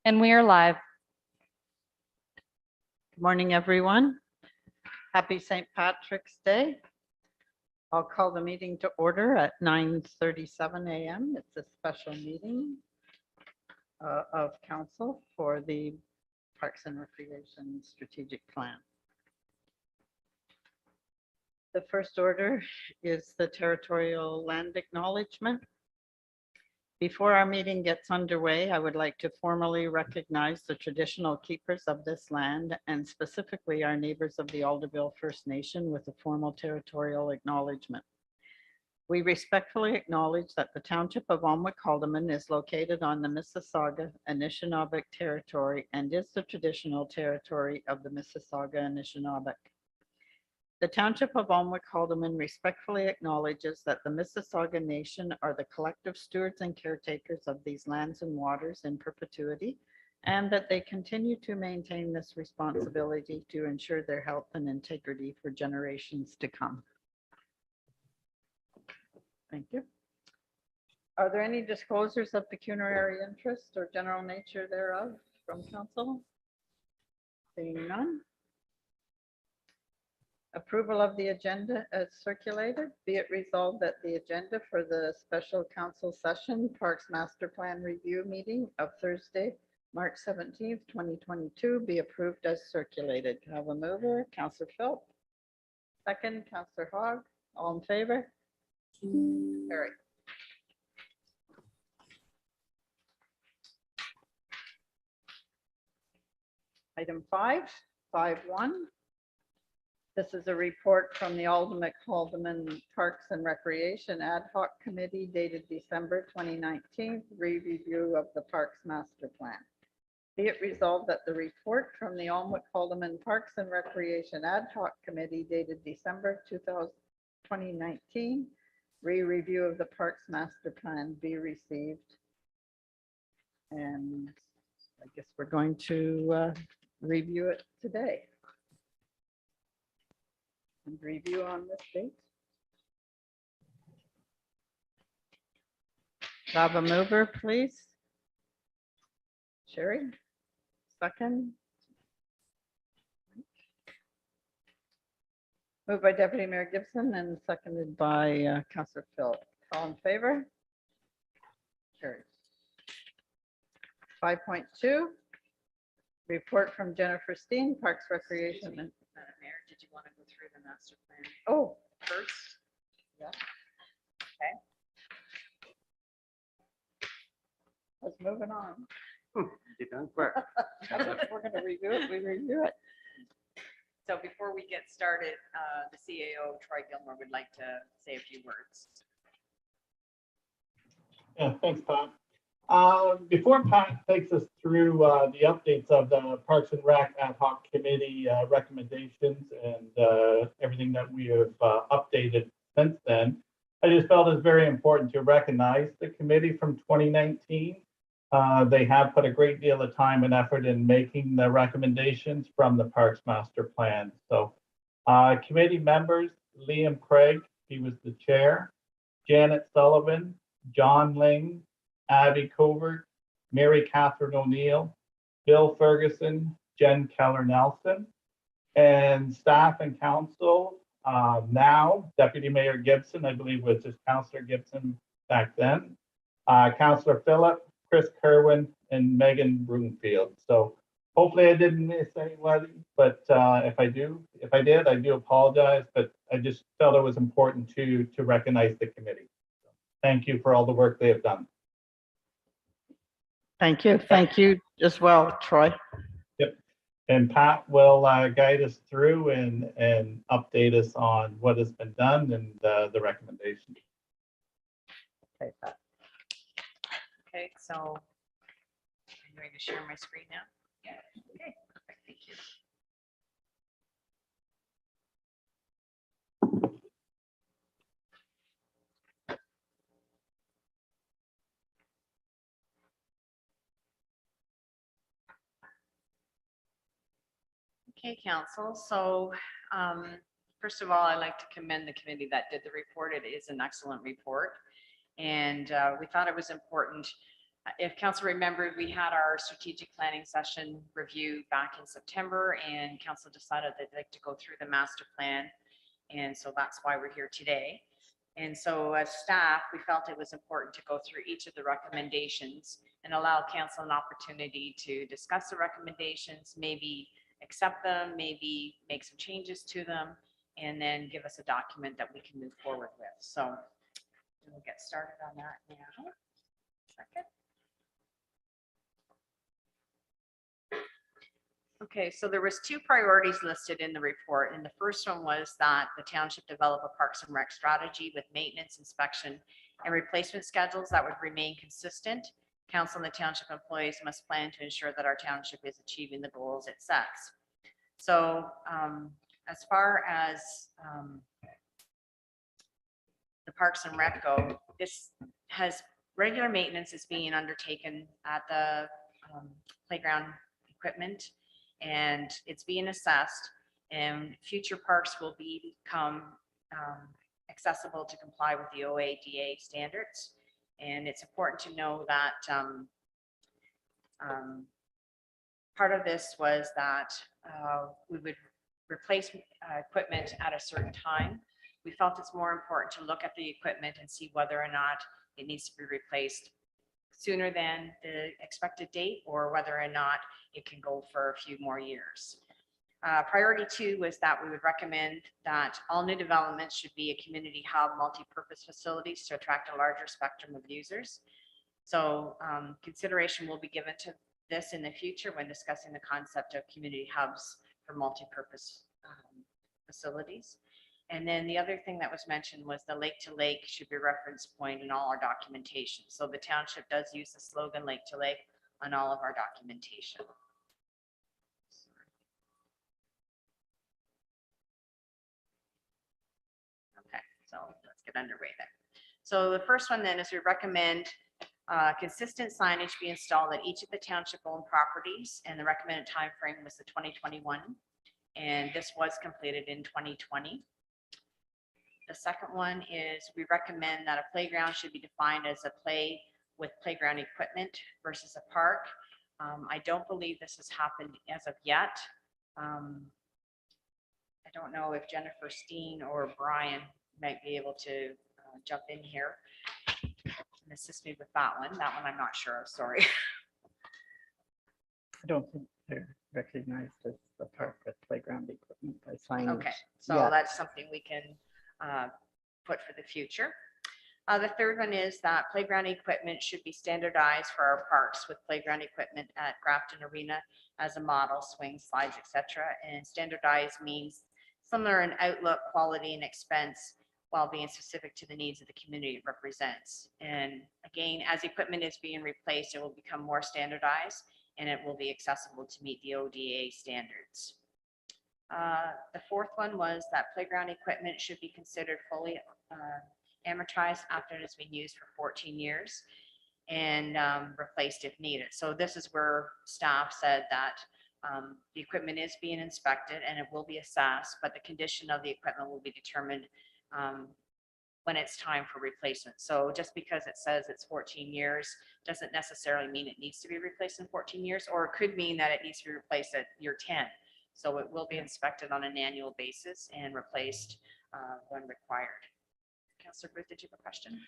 And we are live. Good morning, everyone. Happy St. Patrick's Day. I'll call the meeting to order at 9:37 a.m. It's a special meeting of council for the Parks and Recreation Strategic Plan. The first order is the territorial land acknowledgement. Before our meeting gets underway, I would like to formally recognize the traditional keepers of this land and specifically our neighbors of the Alderville First Nation with a formal territorial acknowledgement. We respectfully acknowledge that the Township of Alnwick-Haldeman is located on the Mississauga Anishinaabe territory and is the traditional territory of the Mississauga Anishinaabe. The Township of Alnwick-Haldeman respectfully acknowledges that the Mississauga Nation are the collective stewards and caretakers of these lands and waters in perpetuity, and that they continue to maintain this responsibility to ensure their health and integrity for generations to come. Thank you. Are there any disclosures of pecuniary interest or general nature thereof from council? Seeing none. Approval of the agenda as circulated. Be it resolved that the agenda for the special council session Parks Master Plan Review meeting of Thursday, March 17th, 2022 be approved as circulated. Can I have a mover? Councillor Philp. Second, Councillor Hogg. All in favor? Carried. Item 5.1. This is a report from the Alnwick-Haldeman Parks and Recreation Ad Hoc Committee dated December 2019, review of the Parks Master Plan. Be it resolved that the report from the Alnwick-Haldeman Parks and Recreation Ad Hoc Committee dated December 2019, review of the Parks Master Plan be received. And I guess we're going to review it today. And review on this date. Have a mover, please. Sherry. Second. Moved by Deputy Mayor Gibson and seconded by Councillor Phil. All in favor? Carried. 5.2. Report from Jennifer Steen, Parks Recreation. Mayor, did you want to go through the master plan Oh, first? yeah. Okay. Let's move it on. Get done quick. We're going to review it. We review it. So before we get started, the CAO, Troy Gilmore, would like to say a few words. Yeah, thanks, Pat. Before Pat takes us through the updates of the Parks and Rec Ad Hoc Committee recommendations and everything that we have updated since then, I just felt it's very important to recognize the committee from 2019. They have put a great deal of time and effort in making the recommendations from the Parks Master Plan. So committee members, Liam Craig, he was the chair, Janet Sullivan, John Ling, Abby Covert, Mary Catherine O'Neill, Bill Ferguson, Jen Keller Nelson, and staff and council now, Deputy Mayor Gibson, I believe was just Councillor Gibson back then, Councillor Phillip, Chris Kerwin, and Megan Broomfield. So hopefully I didn't miss anybody, but if I did, I do apologize, but I just felt it was important to recognize the committee. So thank you for all the work they have done. Thank you. Thank you as well, Troy. Yep. And Pat will guide us through and update us on what has been done and the recommendations. Okay, Pat. Okay, so I'm going to share my screen now. Yeah. Okay, perfect. Thank you. Okay, council. So first of all, I'd like to commend the committee that did the report. It is an excellent report. And we thought it was important If council remembered, we had our strategic planning session review back in September, and council decided they'd like to go through the master plan. And so that's why we're here today. And so as staff, we felt it was important to go through each of the recommendations and allow council an opportunity to discuss the recommendations, maybe accept them, maybe make some changes to them, and then give us a document that we can move forward with. So we'll get started on that now. Second. Okay, so there was 2 priorities listed in the report, and the first one was that the township develop a Parks and Rec strategy with maintenance, inspection, and replacement schedules that would remain consistent. Council and the township employees must plan to ensure that our township is achieving the goals it sets. So as far as the Parks and Rec go, this has regular maintenance is being undertaken at the playground equipment, and it's being assessed, and future parks will become accessible to comply with the OADA standards. And it's important to know that part of this was that we would replace equipment at a certain time. We felt it's more important to look at the equipment and see whether or not it needs to be replaced sooner than the expected date, or whether or not it can go for a few more years. Priority 2 was that we would recommend that all new developments should be a community hub, multi-purpose facilities to attract a larger spectrum of users. So consideration will be given to this in the future when discussing the concept of community hubs for multi-purpose facilities. And then the other thing that was mentioned was the lake to lake should be a reference point in all our documentation. So the township does use the slogan lake to lake on all of our documentation. Okay, so let's get underway then. So the first one then is we recommend consistent signage be installed at each of the township owned properties, and the recommended time frame was the 2021, and this was completed in 2020. The second one is we recommend that a playground should be defined as a play with playground equipment versus a park. I don't believe this has happened as of yet. I don't know if Jennifer Steen or Brian might be able to jump in here and assist me with that one. That one I'm not sure of, sorry. I don't think they're recognized as the park with playground equipment by signage. Okay, so Yeah. that's something we can put for the future. The third one is that playground equipment should be standardized for our parks, with playground equipment at Grafton Arena as a model, swings, slides, etc. And standardized means similar in outlook, quality, and expense, while being specific to the needs of the community it represents. And again, as equipment is being replaced, it will become more standardized, and it will be accessible to meet the ODA standards. The fourth one was that playground equipment should be considered fully amortized after it has been used for 14 years and replaced if needed. So this is where staff said that the equipment is being inspected and it will be assessed, but the condition of the equipment will be determined when it's time for replacement. So just because it says it's 14 years doesn't necessarily mean it needs to be replaced in 14 years, or it could mean that it needs to be replaced at year 10. So it will be inspected on an annual basis and replaced when required. Councilor Booth, did you have a question?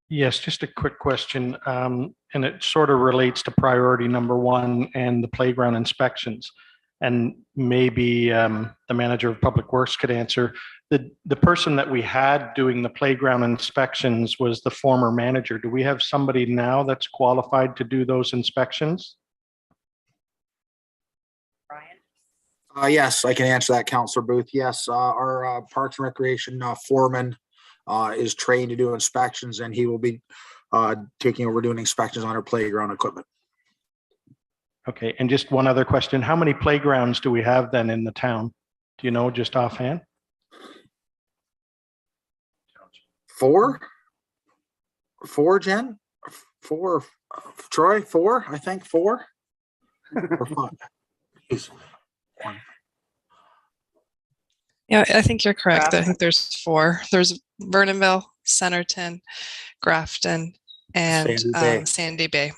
Yes, just a quick question, and it sort of relates to priority number 1 and the playground inspections. And maybe the manager of Public Works could answer. The person that we had doing the playground inspections was the former manager. Do we have somebody now that's qualified to do those inspections? Brian? Yes, I can answer that, Councilor Booth. Yes, our Parks and Recreation foreman is trained to do inspections, and he will be taking over doing inspections on our playground equipment. Okay, and just one other question. How many playgrounds do we have then in the town? Do you know just offhand? 4? 4, Jen? 4, Troy? 4? I think 4? Or 5? Jeez. Yeah, I think you're correct. I Grafton. think there's 4. There's Vernonville, Centerton, Grafton, and Sandy Bay. Sandy Bay.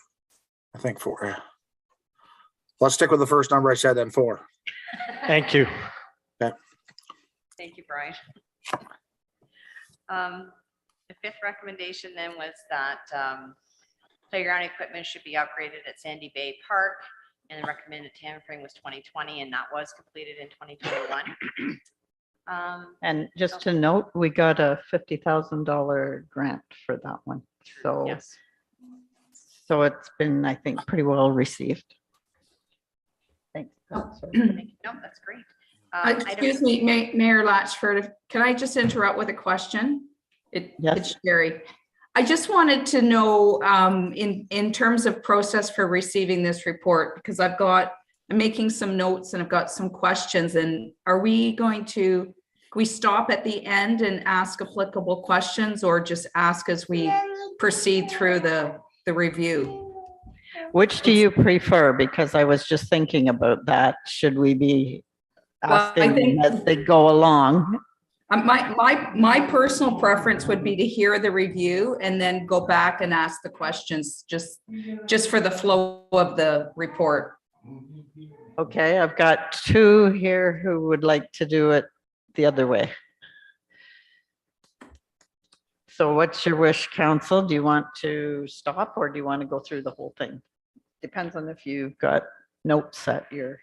I think 4. Yeah. Let's stick with the first number I said, then 4. Thank you. Thank you, Brian. The fifth recommendation then was that playground equipment should be upgraded at Sandy Bay Park, and the recommended timeframe was 2020, and that was completed in 2021. And just to note, we got a $50,000 grant for that one. So, Yes. so it's been, I think, pretty well received. Thanks. Counselor. No, that's great. Excuse me, Mayor Latchford, can I just interrupt with a question? Yes. It's Sherry. I just wanted to know, in terms of process for receiving this report, because I'm making some notes and I've got some questions, and are we going to, can we stop at the end and ask applicable questions, or just ask as we proceed through the review? Which do you prefer? Because I was just thinking about that. Should we be Well, I asking them think- as they go along? My personal preference would be to hear the review and then go back and ask the questions, just for the flow of the report. Okay, I've got 2 here who would like to do it the other way. So what's your wish, council? Do you want to stop, or do you want to go through the whole thing? Depends on if you've got notes at your,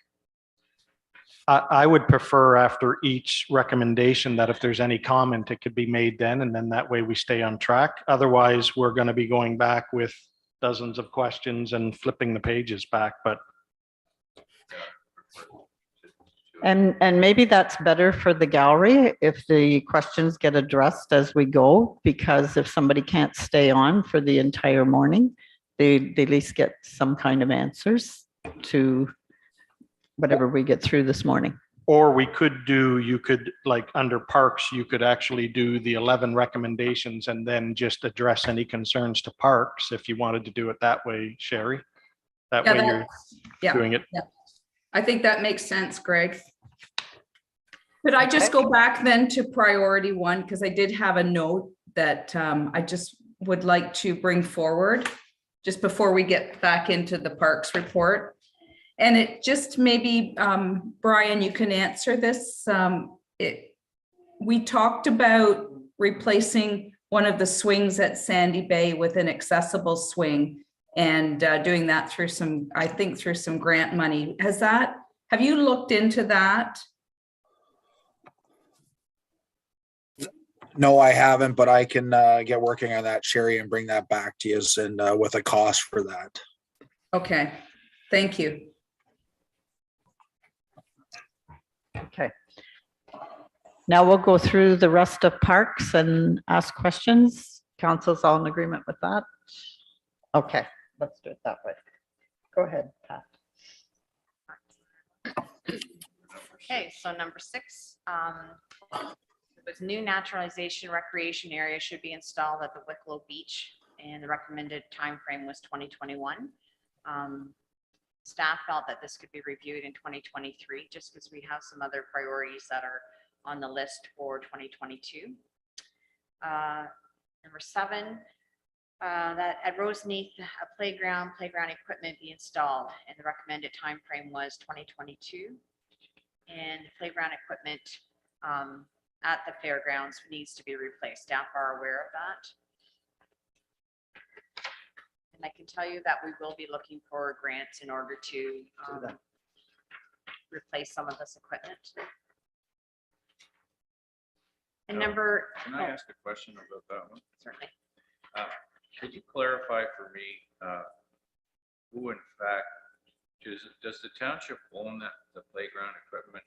I would prefer after each recommendation that if there's any comment, it could be made then, and then that way we stay on track. Otherwise, we're going to be going back with dozens of questions and flipping the pages back, but and maybe that's better for the gallery if the questions get addressed as we go, because if somebody can't stay on for the entire morning, they at least get some kind of answers to whatever we get through this morning. or we could do, you could, like, under parks, you could actually do the 11 recommendations and then just address any concerns to parks if you wanted to do it that way, Sherry. That way you're Yeah, doing it. I think that makes sense, Greg. Could I just go back then to priority 1? Because I did have a note that I just would like to bring forward just before we get back into the parks report. And it just maybe, Brian, you can answer this. We talked about replacing one of the swings at Sandy Bay with an accessible swing, and doing that through some, I think through some grant money. Have you looked into that? No, I haven't, but I can get working on that, Sherry, and bring that back to you and with a cost for that. Okay, thank you. Okay. Now we'll go through the rest of parks and ask questions. Council's all in agreement with that? Okay, let's do it that way. Go ahead, Pat. Okay, so number 6, with new naturalization recreation area should be installed at the Wicklow Beach, and the recommended time frame was 2021. Staff felt that this could be reviewed in 2023, just because we have some other priorities that are on the list for 2022. Number 7, that at Roseneath, a playground equipment be installed, and the recommended time frame was 2022. And playground equipment at the fairgrounds needs to be replaced. Staff are aware of that. And I can tell you that we will be looking for grants in order to replace some of this equipment. And number, Can I ask a question about that one? certainly, Could you clarify for me, who in fact, does the township own the playground equipment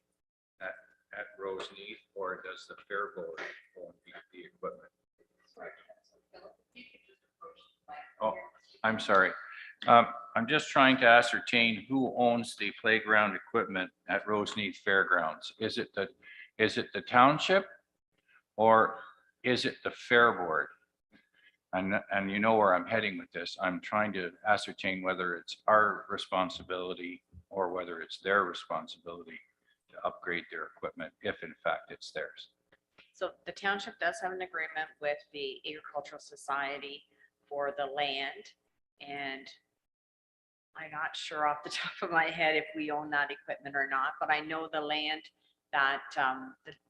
at Roseneath, or does the fair board own the equipment? Oh, I'm sorry. I'm just trying to ascertain who owns the playground equipment at Roseneath Fairgrounds. Is it the township, or is it the fair board? And you know where I'm heading with this. I'm trying to ascertain whether it's our responsibility or whether it's their responsibility to upgrade their equipment, if in fact it's theirs. so the township does have an agreement with the Agricultural Society for the land, and I'm not sure off the top of my head if we own that equipment or not, but I know the land that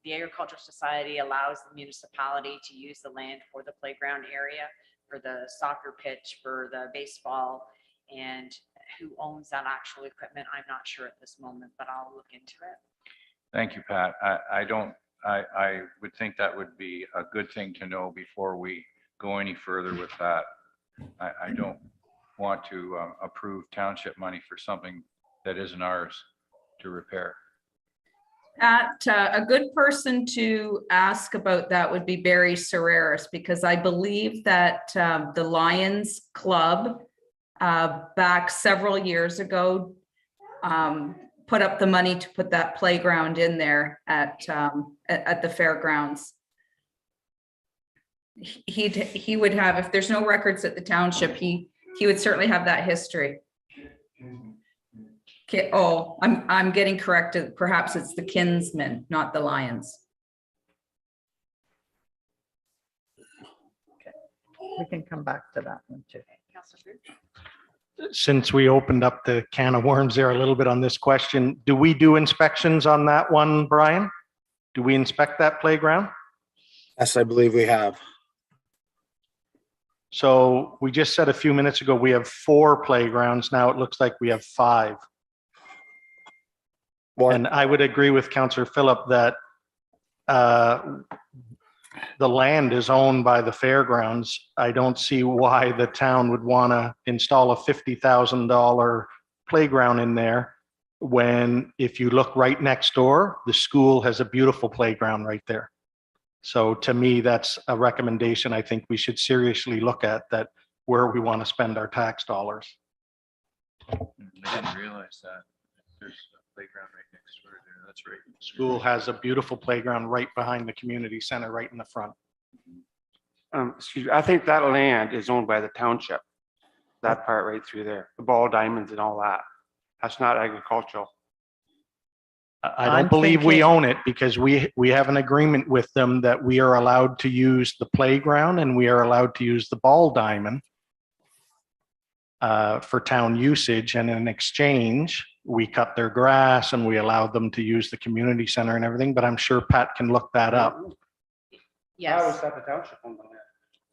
the Agricultural Society allows the municipality to use the land for the playground area, for the soccer pitch, for the baseball, and who owns that actual equipment, I'm not sure at this moment, but I'll look into it. Thank you, Pat. I would think that would be a good thing to know before we go any further with that. I don't want to approve township money for something that isn't ours to repair. A good person to ask about that would be Barry Serreris, because I believe that the Lions Club back several years ago put up the money to put that playground in there at the fairgrounds. He would have, if there's no records at the township, he would certainly have that history. Okay, oh, I'm getting corrected. Perhaps it's the Kinsmen, not the Lions. We can come back to that one too. Councillor Booth? Since we opened up the can of worms there a little bit on this question, do we do inspections on that one, Brian? Do we inspect that playground? Yes, I believe we have. So we just said a few minutes ago, we have 4 playgrounds. Now it looks like we have 5. Well, And I would agree with Councillor Phillip that the land is owned by the fairgrounds. I don't see why the town would want to install a $50,000 playground in there when, if you look right next door, the school has a beautiful playground right there. So to me, that's a recommendation I think we should seriously look at, that where we want to spend our tax dollars. I didn't realize that. There's a playground right next door there. That's right. School has a beautiful playground right behind the community center, right in the front. Excuse me, I think that land is owned by the township. That part right through there, the ball diamonds and all that. That's not agricultural. I I'm don't believe we thinking- own it, because we have an agreement with them that we are allowed to use the playground and we are allowed to use the ball diamond for town usage. And in exchange, we cut their grass and we allowed them to use the community center and everything. But I'm sure Pat can look that up. I always Yes, thought the township owned the land,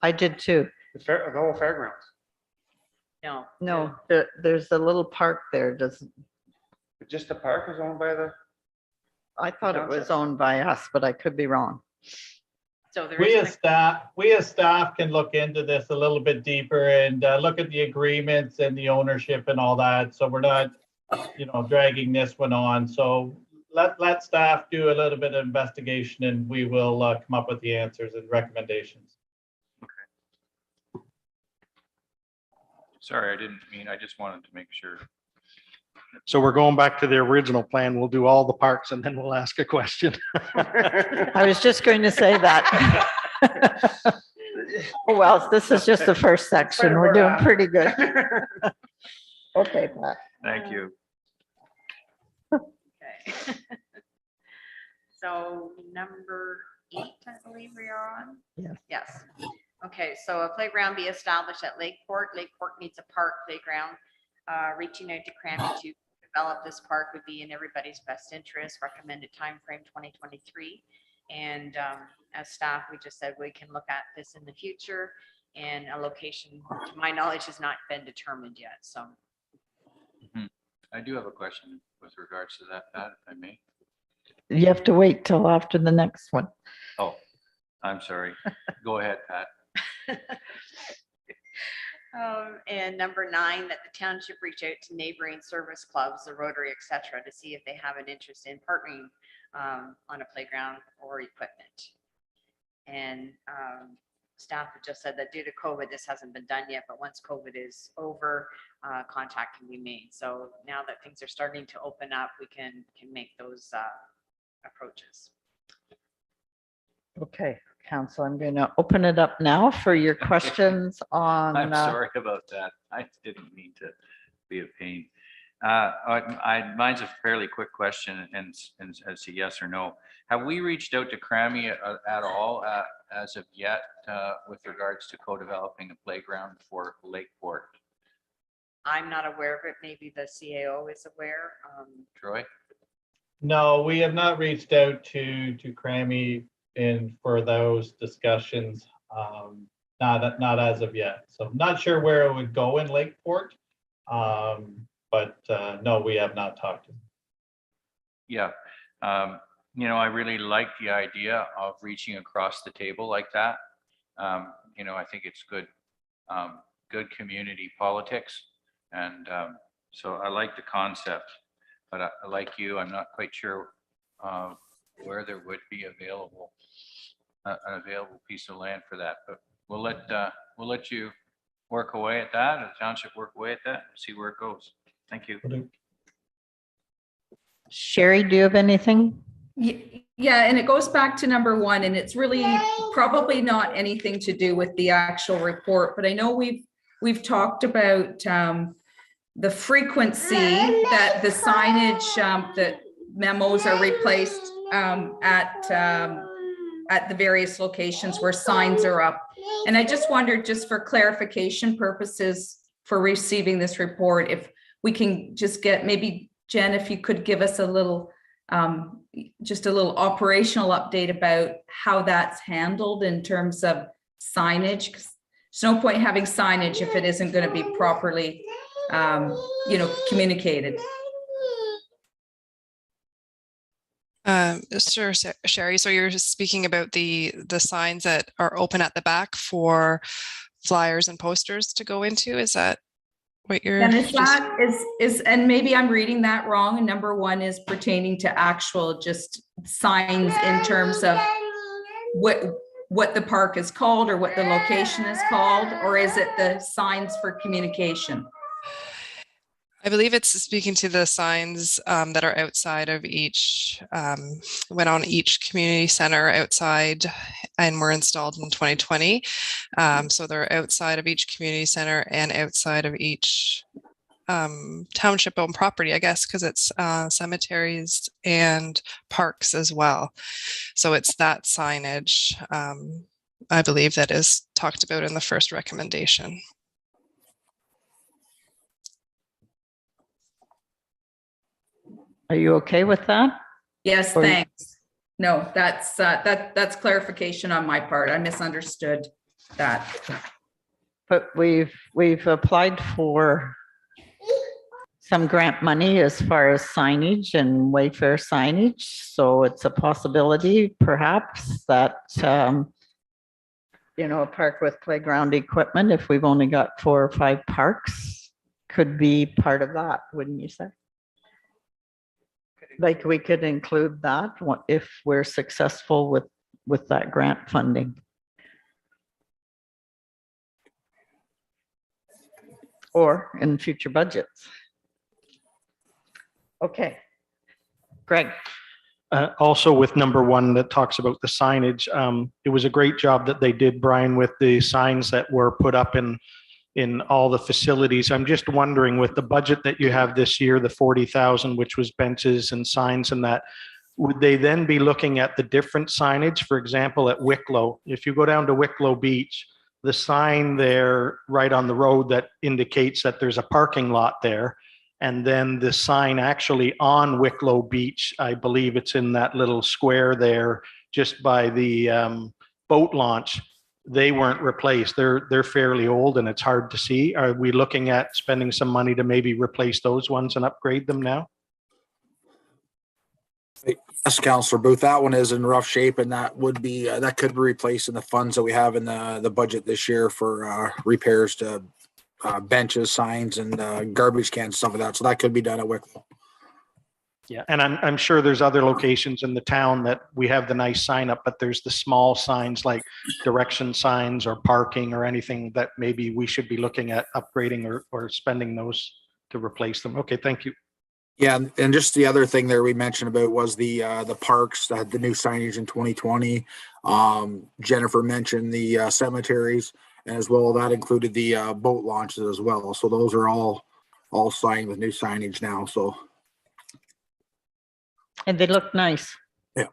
I did too. the whole fairgrounds. no. No, there's a little park there. But just the park is owned by the, I thought it was Township. owned by us, but I could be wrong. So there We is, as staff can look into this a little bit deeper and look at the agreements and the ownership and all that. So we're not, dragging this one on. So let staff do a little bit of investigation and we will come up with the answers and recommendations. Sorry, I didn't mean, I just wanted to make sure. So we're going back to the original plan. We'll do all the parks and then we'll ask a question. I was just going to say that. Oh, well, this is just the first section. We're doing pretty good. Okay, Pat. Thank you. okay. So number 8, I believe we are on? Yes. Yes. Okay, so a playground be established at Lakeport. Lakeport needs a park playground. Reaching out to Cranby to develop this park would be in everybody's best interest. Recommended time frame 2023. And as staff, we just said we can look at this in the future, and a location, to my knowledge, has not been determined yet. So I do have a question with regards to that, Pat, if I may. You have to wait till after the next one. Oh, I'm sorry. Go ahead, Pat. And number 9, that the township reach out to neighboring service clubs, the Rotary, et cetera, to see if they have an interest in partnering on a playground or equipment. And staff have just said that due to COVID, this hasn't been done yet, but once COVID is over, contact can be made. So now that things are starting to open up, we can make those approaches. Okay, Council, I'm going to open it up now for your questions on. I'm sorry about that. I didn't mean to be a pain. Mine's a fairly quick question, and it's a yes or no. Have we reached out to Crammy at all as of yet with regards to co-developing a playground for Lakeport? I'm not aware of it. Maybe the CAO is aware. Troy? No, we have not reached out to Crammy in for those discussions. Not as of yet. So not sure where it would go in Lakeport. But no, we have not talked to them. Yeah. I really like the idea of reaching across the table like that. I think it's good, good community politics. And so I like the concept, but like you, I'm not quite sure where there would be an available piece of land for that. But we'll let you work away at that, the township work away at that, and see where it goes. Thank you. Sherry, do you have anything? Yeah, and it goes back to number one, and it's really probably not anything to do with the actual report, but I know we've talked about the frequency that the signage, that memos are replaced at the various locations where signs are up. And I just wondered, just for clarification purposes for receiving this report, if we can just get, maybe Jen, if you could give us a little, just a little operational update about how that's handled in terms of signage. 'Cause there's no point having signage if it isn't going to be properly, communicated. Sure, Sherry. So you're speaking about the signs that are open at the back for flyers and posters to go into? Is that what you're? And and maybe I'm reading that wrong. And number one is pertaining to actual just signs in terms of what the park is called or what the location is called, or is it the signs for communication? I believe it's speaking to the signs that are outside of each, went on each community center outside and were installed in 2020. So they're outside of each community center and outside of each township owned property, I guess, because it's cemeteries and parks as well. So it's that signage, I believe, that is talked about in the first recommendation. Are you okay with that? Yes, Or- thanks. No, that's clarification on my part. I misunderstood that. But we've applied for some grant money as far as signage and Wayfair signage. So it's a possibility perhaps that, a park with playground equipment, if we've only got 4 or 5 parks, could be part of that, wouldn't you say? Like we could include that if we're successful with that grant funding. Or in future budgets. Okay. Greg. Also with number 1 that talks about the signage, it was a great job that they did, Brian, with the signs that were put up in all the facilities. I'm just wondering, with the budget that you have this year, the 40,000, which was benches and signs and that, would they then be looking at the different signage? For example, at Wicklow, if you go down to Wicklow Beach, the sign there right on the road that indicates that there's a parking lot there. And then the sign actually on Wicklow Beach, I believe it's in that little square there, just by the boat launch. They weren't replaced. They're fairly old and it's hard to see. Are we looking at spending some money to maybe replace those ones and upgrade them now? Yes, Councillor Booth, that one is in rough shape, and that would be that could be replaced in the funds that we have in the budget this year for repairs to benches, signs, and garbage cans, stuff like that. So that could be done at Wicklow. Yeah, and I'm sure there's other locations in the town that we have the nice sign up, but there's the small signs like direction signs or parking or anything that maybe we should be looking at upgrading or spending those to replace them. Okay, thank you. Yeah, and just the other thing there we mentioned about was the parks that had the new signage in 2020. Jennifer mentioned the cemeteries, and as well that included the boat launches as well. So those are all signed with new signage now. So. And they look nice. Yeah.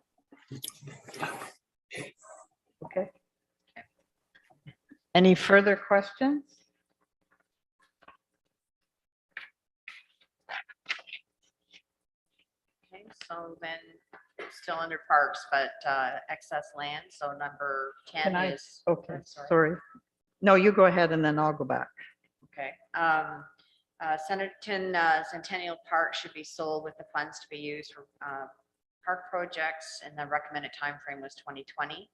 Okay. Any further questions? so then still under parks, but excess land. So number 10 Can I- is. Okay, I'm sorry. sorry. No, you go ahead and then I'll go back. Okay. Centerton Centennial Park should be sold with the funds to be used for park projects, and the recommended time frame was 2020.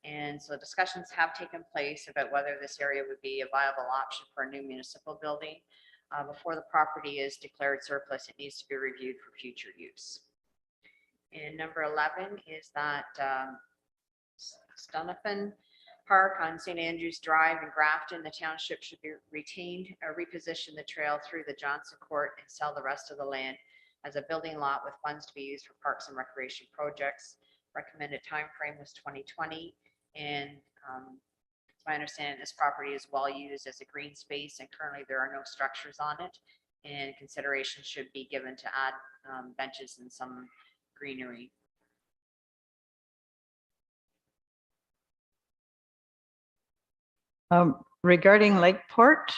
And so discussions have taken place about whether this area would be a viable option for a new municipal building. Before the property is declared surplus, it needs to be reviewed for future use. And number 11 is that Stunaphan Park on St. Andrews Drive in Grafton, the township should be retained or reposition the trail through the Johnson Court and sell the rest of the land as a building lot with funds to be used for parks and recreation projects. Recommended time frame was 2020. And it's my understanding this property is well used as a green space, and currently there are no structures on it. And consideration should be given to add benches and some greenery. Regarding Lakeport,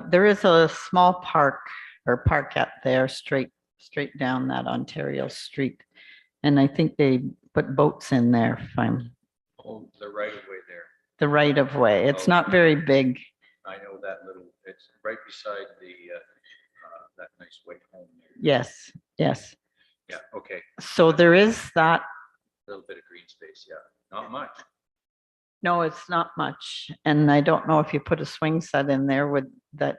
there is a small park or parkette there straight down that Ontario Street. And I think they put boats in there, if I'm Oh, the right of way there. the right of way. It's not very big. I know that little, it's right beside the, that nice white home there. Yes, yes. Yeah, okay, So there is that. little bit of green space, yeah, not much. No, it's not much. And I don't know if you put a swing set in there with that.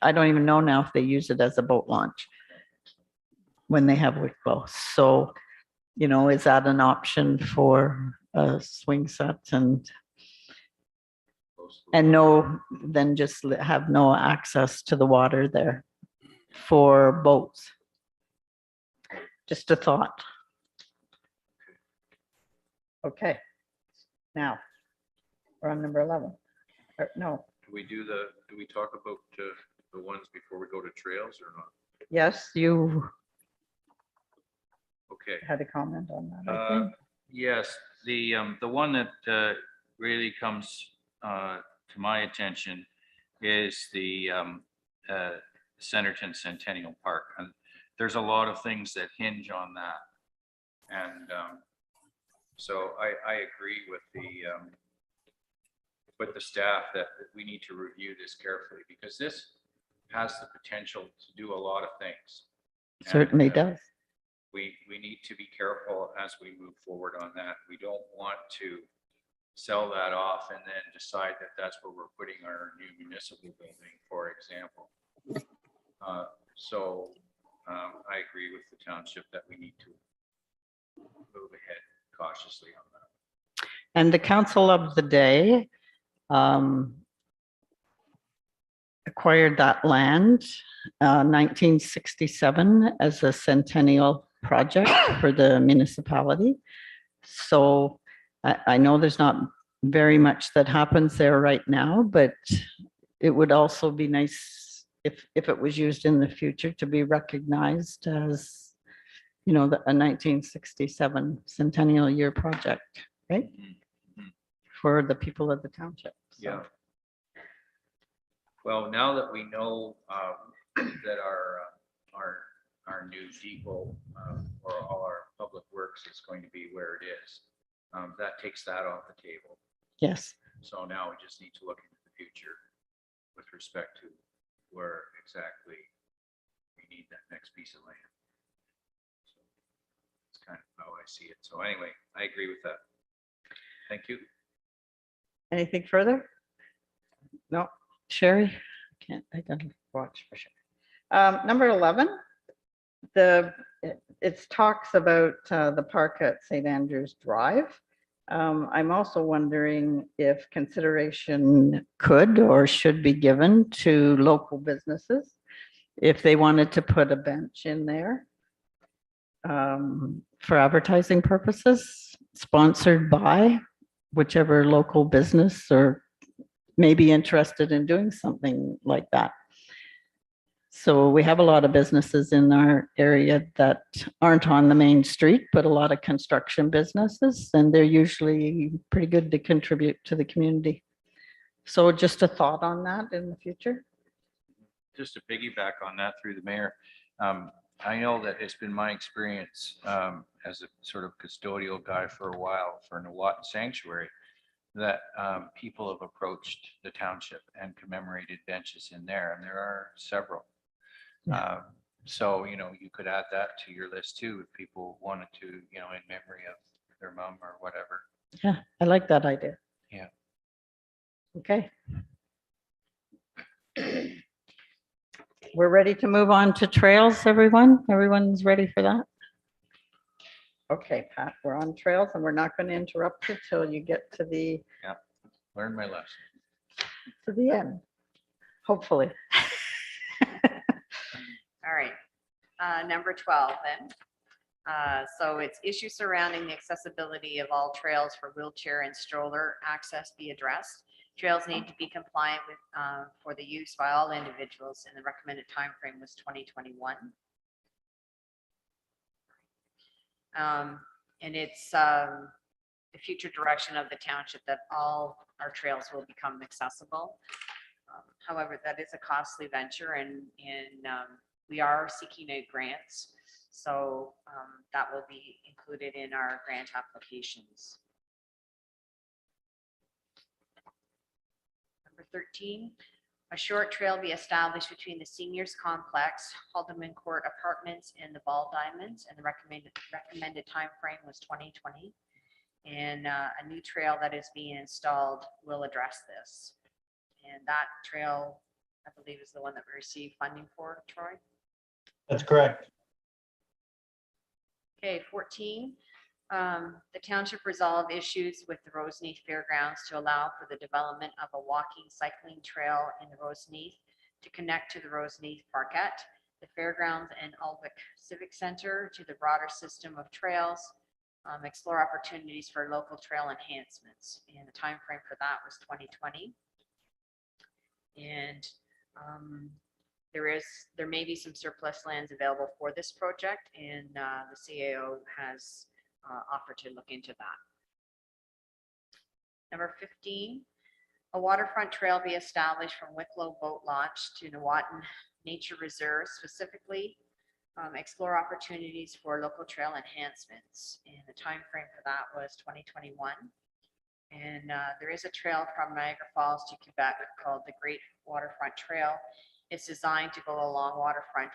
I don't even know now if they use it as a boat launch when they have Wicklow. So, you know, is that an option for a swing set and no, then just have no access to the water there for boats? Just a thought. Okay. Now, we're on number 11. Or, no, Do we talk about the ones before we go to trails or not? yes, you Okay. had a comment on that, I Uh, think. Yes, the one that really comes to my attention is the Centerton Centennial Park. And there's a lot of things that hinge on that. And so I agree with the staff that we need to review this carefully, because this has the potential to do a lot of things. And, Certainly does. we need to be careful as we move forward on that. We don't want to sell that off and then decide that that's where we're putting our new municipal building, for example. So I agree with the township that we need to move ahead cautiously on that. And the council of the day acquired that land 1967 as a centennial project for the municipality. So I know there's not very much that happens there right now, but it would also be nice if it was used in the future to be recognized as, you know, a 1967 centennial year project, right? Mhm. For the people of the township. So, Yeah. Well, now that we know that our new depot or all our public works is going to be where it is, that takes that off the table. yes, So now we just need to look into the future with respect to where exactly we need that next piece of land. So it's kind of how I see it. So anyway, I agree with that. Thank you. anything further? No, Sherry? I gotta watch for sure. Number 11, it talks about the park at St. Andrews Drive. I'm also wondering if consideration could or should be given to local businesses if they wanted to put a bench in there for advertising purposes, sponsored by whichever local business or may be interested in doing something like that. So we have a lot of businesses in our area that aren't on the main street, but a lot of construction businesses, and they're usually pretty good to contribute to the community. So just a thought on that in the future. Just to piggyback on that through the mayor, I know that it's been my experience as a sort of custodial guy for a while for Nawatin Sanctuary, that people have approached the township and commemorated benches in there, and there are several. So, you know, you could add that to your list too, if people wanted to, you know, in memory of their mom or whatever. Yeah, I like that idea. Yeah. Okay. We're ready to move on to trails, everyone? Everyone's ready for that? Okay, Pat, we're on trails and we're not going to interrupt you till you get to the Learn my lesson. end, hopefully. All right. Number 12 then. So it's issues surrounding the accessibility of all trails for wheelchair and stroller access be addressed. Trails need to be compliant with for the use by all individuals, and the recommended time frame was 2021. And it's the future direction of the township that all our trails will become accessible. However, that is a costly venture, and we are seeking out grants. So that will be included in our grant applications. Number 13, a short trail be established between the seniors complex, Haldeman Court Apartments, and the Ball Diamonds, and the recommended time frame was 2020. And a new trail that is being installed will address this. And that trail, I believe, is the one that we received funding for, Troy. That's correct. Okay, 14, the township resolved issues with the Roseneath Fairgrounds to allow for the development of a walking cycling trail in the Roseneath to connect to the Roseneath Parkette, the fairgrounds and Alvic Civic Center to the broader system of trails, explore opportunities for local trail enhancements. And the time frame for that was 2020. And there may be some surplus lands available for this project, and the CAO has offered to look into that. Number 15, a waterfront trail be established from Wicklow Boat Launch to Nawatin Nature Reserve, specifically explore opportunities for local trail enhancements. And the time frame for that was 2021. And there is a trail from Niagara Falls to Quebec called the Great Waterfront Trail. It's designed to go along waterfront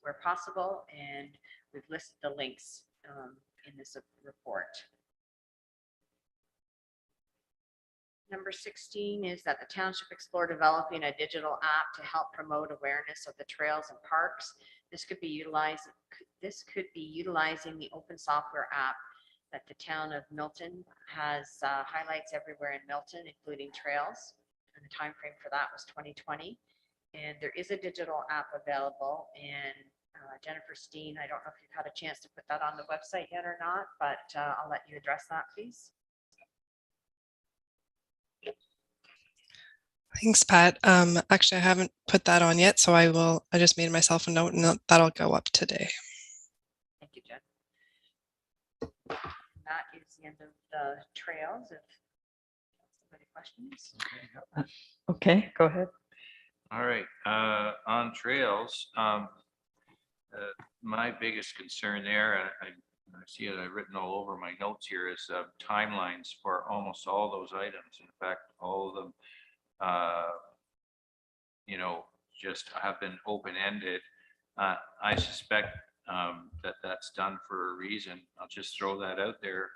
where possible, and we've listed the links in this report. Number 16 is that the township explore developing a digital app to help promote awareness of the trails and parks. This could be utilizing the open software app that the town of Milton has highlights everywhere in Milton, including trails. And the time frame for that was 2020. And there is a digital app available, and Jennifer Steen, I don't know if you've had a chance to put that on the website yet or not, but I'll let you address that, please. Thanks, Pat. Actually, I haven't put that on yet, so I just made myself a note and that'll go up today. Thank you, Jen. That is the end of the trails. If somebody questions. Okay, go ahead. All right, on trails, my biggest concern there, I see it, I've written all over my notes here, is timelines for almost all those items. In fact, all of them, you know, just have been open-ended. I suspect that that's done for a reason. I'll just throw that out there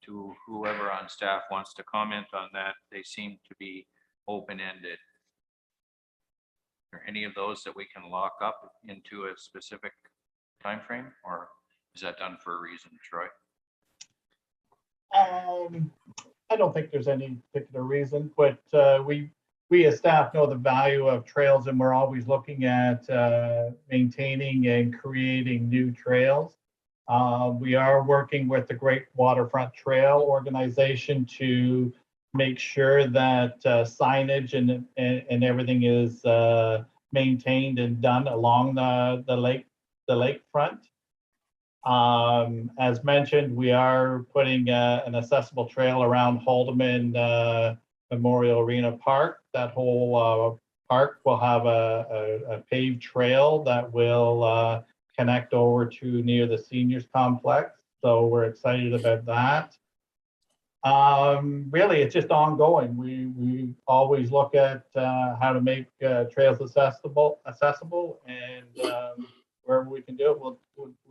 to whoever on staff wants to comment on that. They seem to be open-ended. Are any of those that we can lock up into a specific time frame, or is that done for a reason, Troy? I don't think there's any particular reason, but we as staff know the value of trails, and we're always looking at maintaining and creating new trails. We are working with the Great Waterfront Trail organization to make sure that signage and everything is maintained and done along the lakefront. As mentioned, we are putting an accessible trail around Haldeman Memorial Arena Park. That whole park will have a paved trail that will connect over to near the seniors complex. So we're excited about that. Really, it's just ongoing. We always look at how to make trails accessible, and wherever we can do it, we'll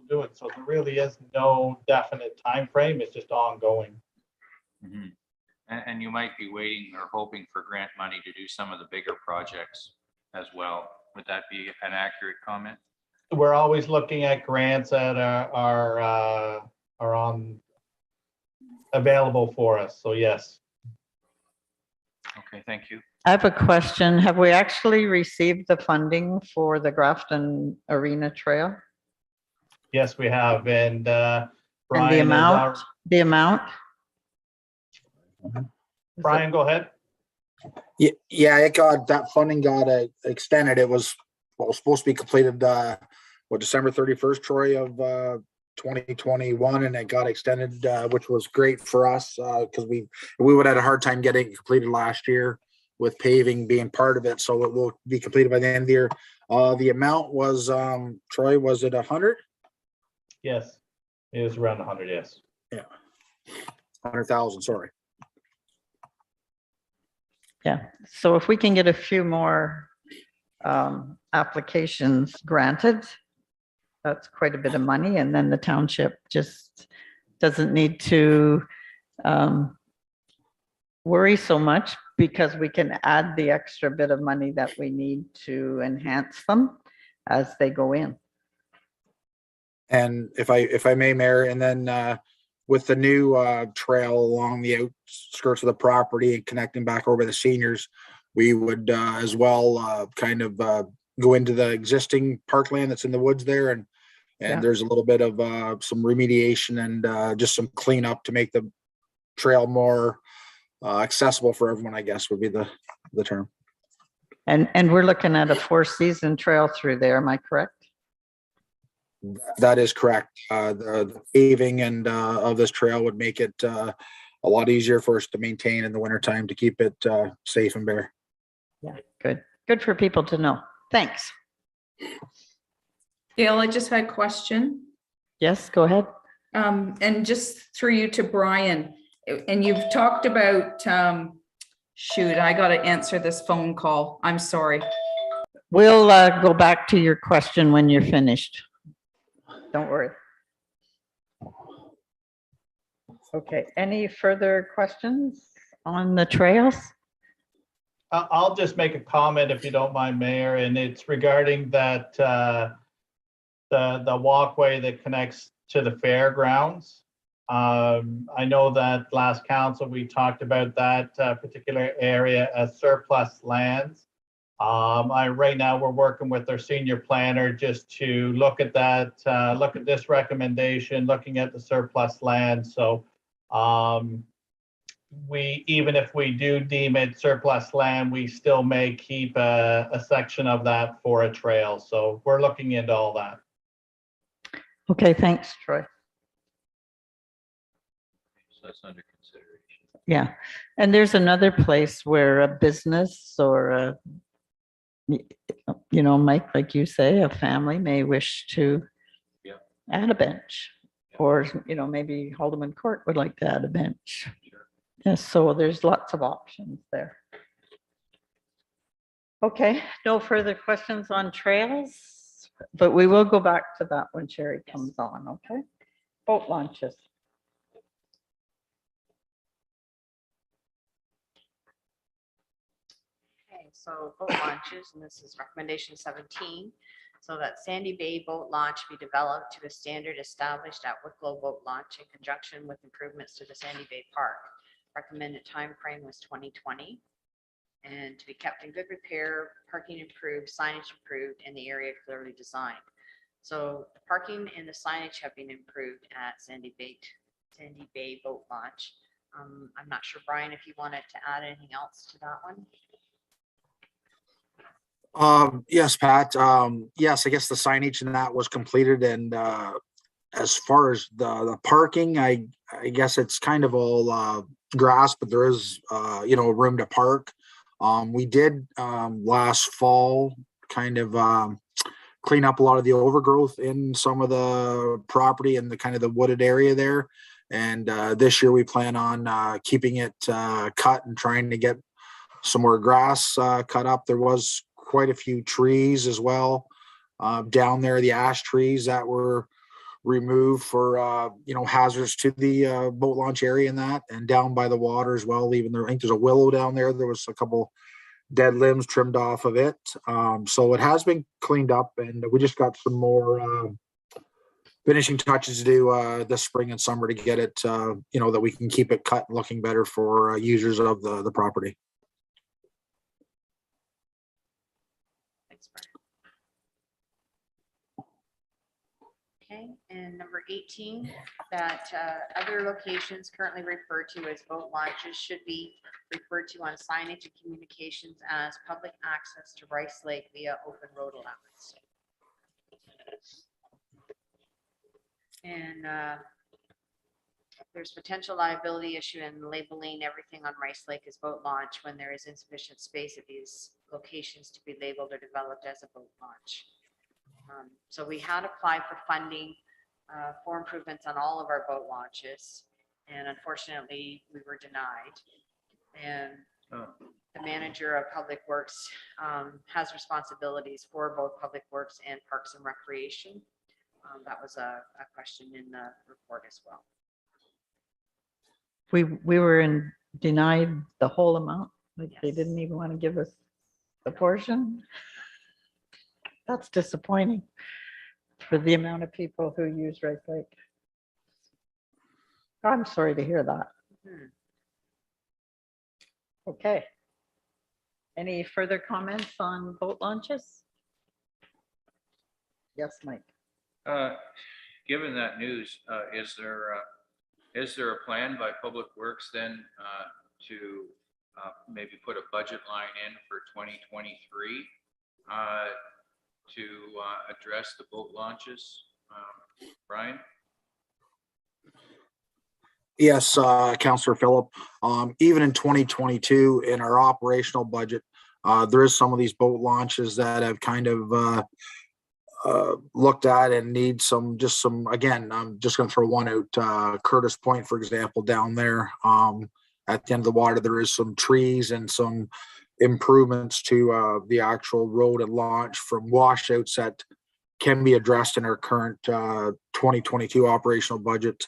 do it. So there really is no definite time frame. It's just ongoing. Mhm. And you might be waiting or hoping for grant money to do some of the bigger projects as well. Would that be an accurate comment? We're always looking at grants that are on available for us. So yes. Okay, thank you. I have a question. Have we actually received the funding for the Grafton Arena Trail? Yes, we have. And And Brian the is amount, the amount? Brian, go ahead. Yeah, that funding got extended. It was supposed to be completed, December 31st, Troy, of 2021, and it got extended, which was great for us, because we would have had a hard time getting it completed last year with paving being part of it. So it will be completed by the end of the year. The amount was, Troy, was it 100? Yes, it is around 100. Yes. Yeah, 100,000. Sorry. Yeah, so if we can get a few more applications granted, that's quite a bit of money, and then the township just doesn't need to worry so much, because we can add the extra bit of money that we need to enhance them as they go in. And if I may, Mayor, and then with the new trail along the outskirts of the property and connecting back over the seniors, we would as well kind of go into the existing parkland that's in the woods there, and Yeah. there's a little bit of some remediation and just some cleanup to make the trail more accessible for everyone, I guess would be the term. And we're looking at a 4-season trail through there, am I correct? That is correct. The paving and of this trail would make it a lot easier for us to maintain in the wintertime to keep it safe and bare. Yeah, good. Good for people to know. Thanks. Gail, I just had a question. Yes, go ahead. And just through you to Brian, and you've talked about, shoot, I got to answer this phone call. I'm sorry. We'll go back to your question when you're finished. Don't worry. Okay, any further questions on the trails? I'll just make a comment if you don't mind, Mayor, and it's regarding that the walkway that connects to the fairgrounds. I know that last council, we talked about that particular area as surplus lands. Right now we're working with our senior planner just to look at that, look at this recommendation, looking at the surplus land. So even if we do deem it surplus land, we still may keep a section of that for a trail. So we're looking into all that. Okay, thanks, Troy. So that's under consideration. Yeah, and there's another place where a business or a, Mike, like you say, a family may wish to Yeah. add a bench. Or, maybe Haldeman Court would like to add a bench. Sure. Yes, so there's lots of options there. Okay, no further questions on trails, but we will go back to that when Sherry comes on, okay? Boat launches. Okay, so boat launches, and this is recommendation 17. So that Sandy Bay boat launch be developed to a standard established at Wicklow Boat Launch in conjunction with improvements to the Sandy Bay Park. Recommended time frame was 2020. And to be kept in good repair, parking improved, signage improved, and the area clearly designed. So the parking and the signage have been improved at Sandy Bay Boat Launch. I'm not sure, Brian, if you wanted to add anything else to that one. Yes, Pat. Yes, I guess the signage and that was completed, and as far as the parking, I guess it's kind of all grass, but there is room to park. We did last fall kind of clean up a lot of the overgrowth in some of the property and the kind of the wooded area there. And this year we plan on keeping it cut and trying to get some more grass cut up. There was quite a few trees as well down there, the ash trees that were removed for hazards to the boat launch area and that, and down by the water as well. Even there, I think there's a willow down there. There was a couple dead limbs trimmed off of it. So it has been cleaned up, and we just got some more finishing touches to do this spring and summer to get it, that we can keep it cut and looking better for users of the property. Thanks, Brian. Okay, and number 18, that other locations currently referred to as boat launches should be referred to on signage and communications as public access to Rice Lake via open road allowance. And there's potential liability issue in labeling everything on Rice Lake as boat launch when there is insufficient space at these locations to be labeled or developed as a boat launch. So we had applied for funding for improvements on all of our boat launches, and unfortunately we were denied. And the manager of Public Works has responsibilities for both Public Works and Parks and Recreation. That was a question in the report as well. We were denied the whole amount, like they Yes. didn't even want to give us the portion. That's disappointing for the amount of people who use Rice Lake. I'm sorry to hear that. Mhm. Okay. Any further comments on boat launches? Yes, Mike. Given that news, is there a plan by Public Works then to maybe put a budget line in for 2023 to address the boat launches? Brian? Yes, Councillor Phillip. Even in 2022, in our operational budget, there is some of these boat launches that have kind of looked at and need some, again, I'm just going to throw one out. Curtis Point, for example, down there at the end of the water, there is some trees and some improvements to the actual road and launch from washouts that can be addressed in our current 2022 operational budget.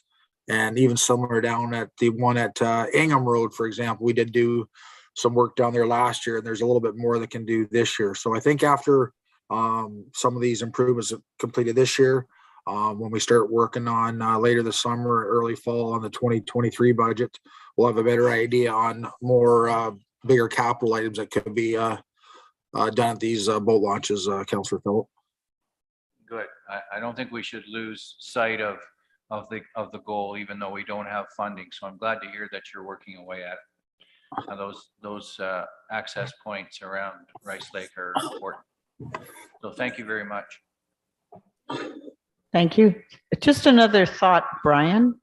And even somewhere down at the one at Ingham Road, for example, we did do some work down there last year, and there's a little bit more that can do this year. So I think after some of these improvements completed this year, when we start working on later this summer, early fall on the 2023 budget, we'll have a better idea on more bigger capital items that could be done at these boat launches, Councillor Phillip. Good. I don't think we should lose sight of the goal, even though we don't have funding. So I'm glad to hear that you're working away at it. Those access points around Rice Lake are important. So thank you very much. Thank you. Just another thought, Brian.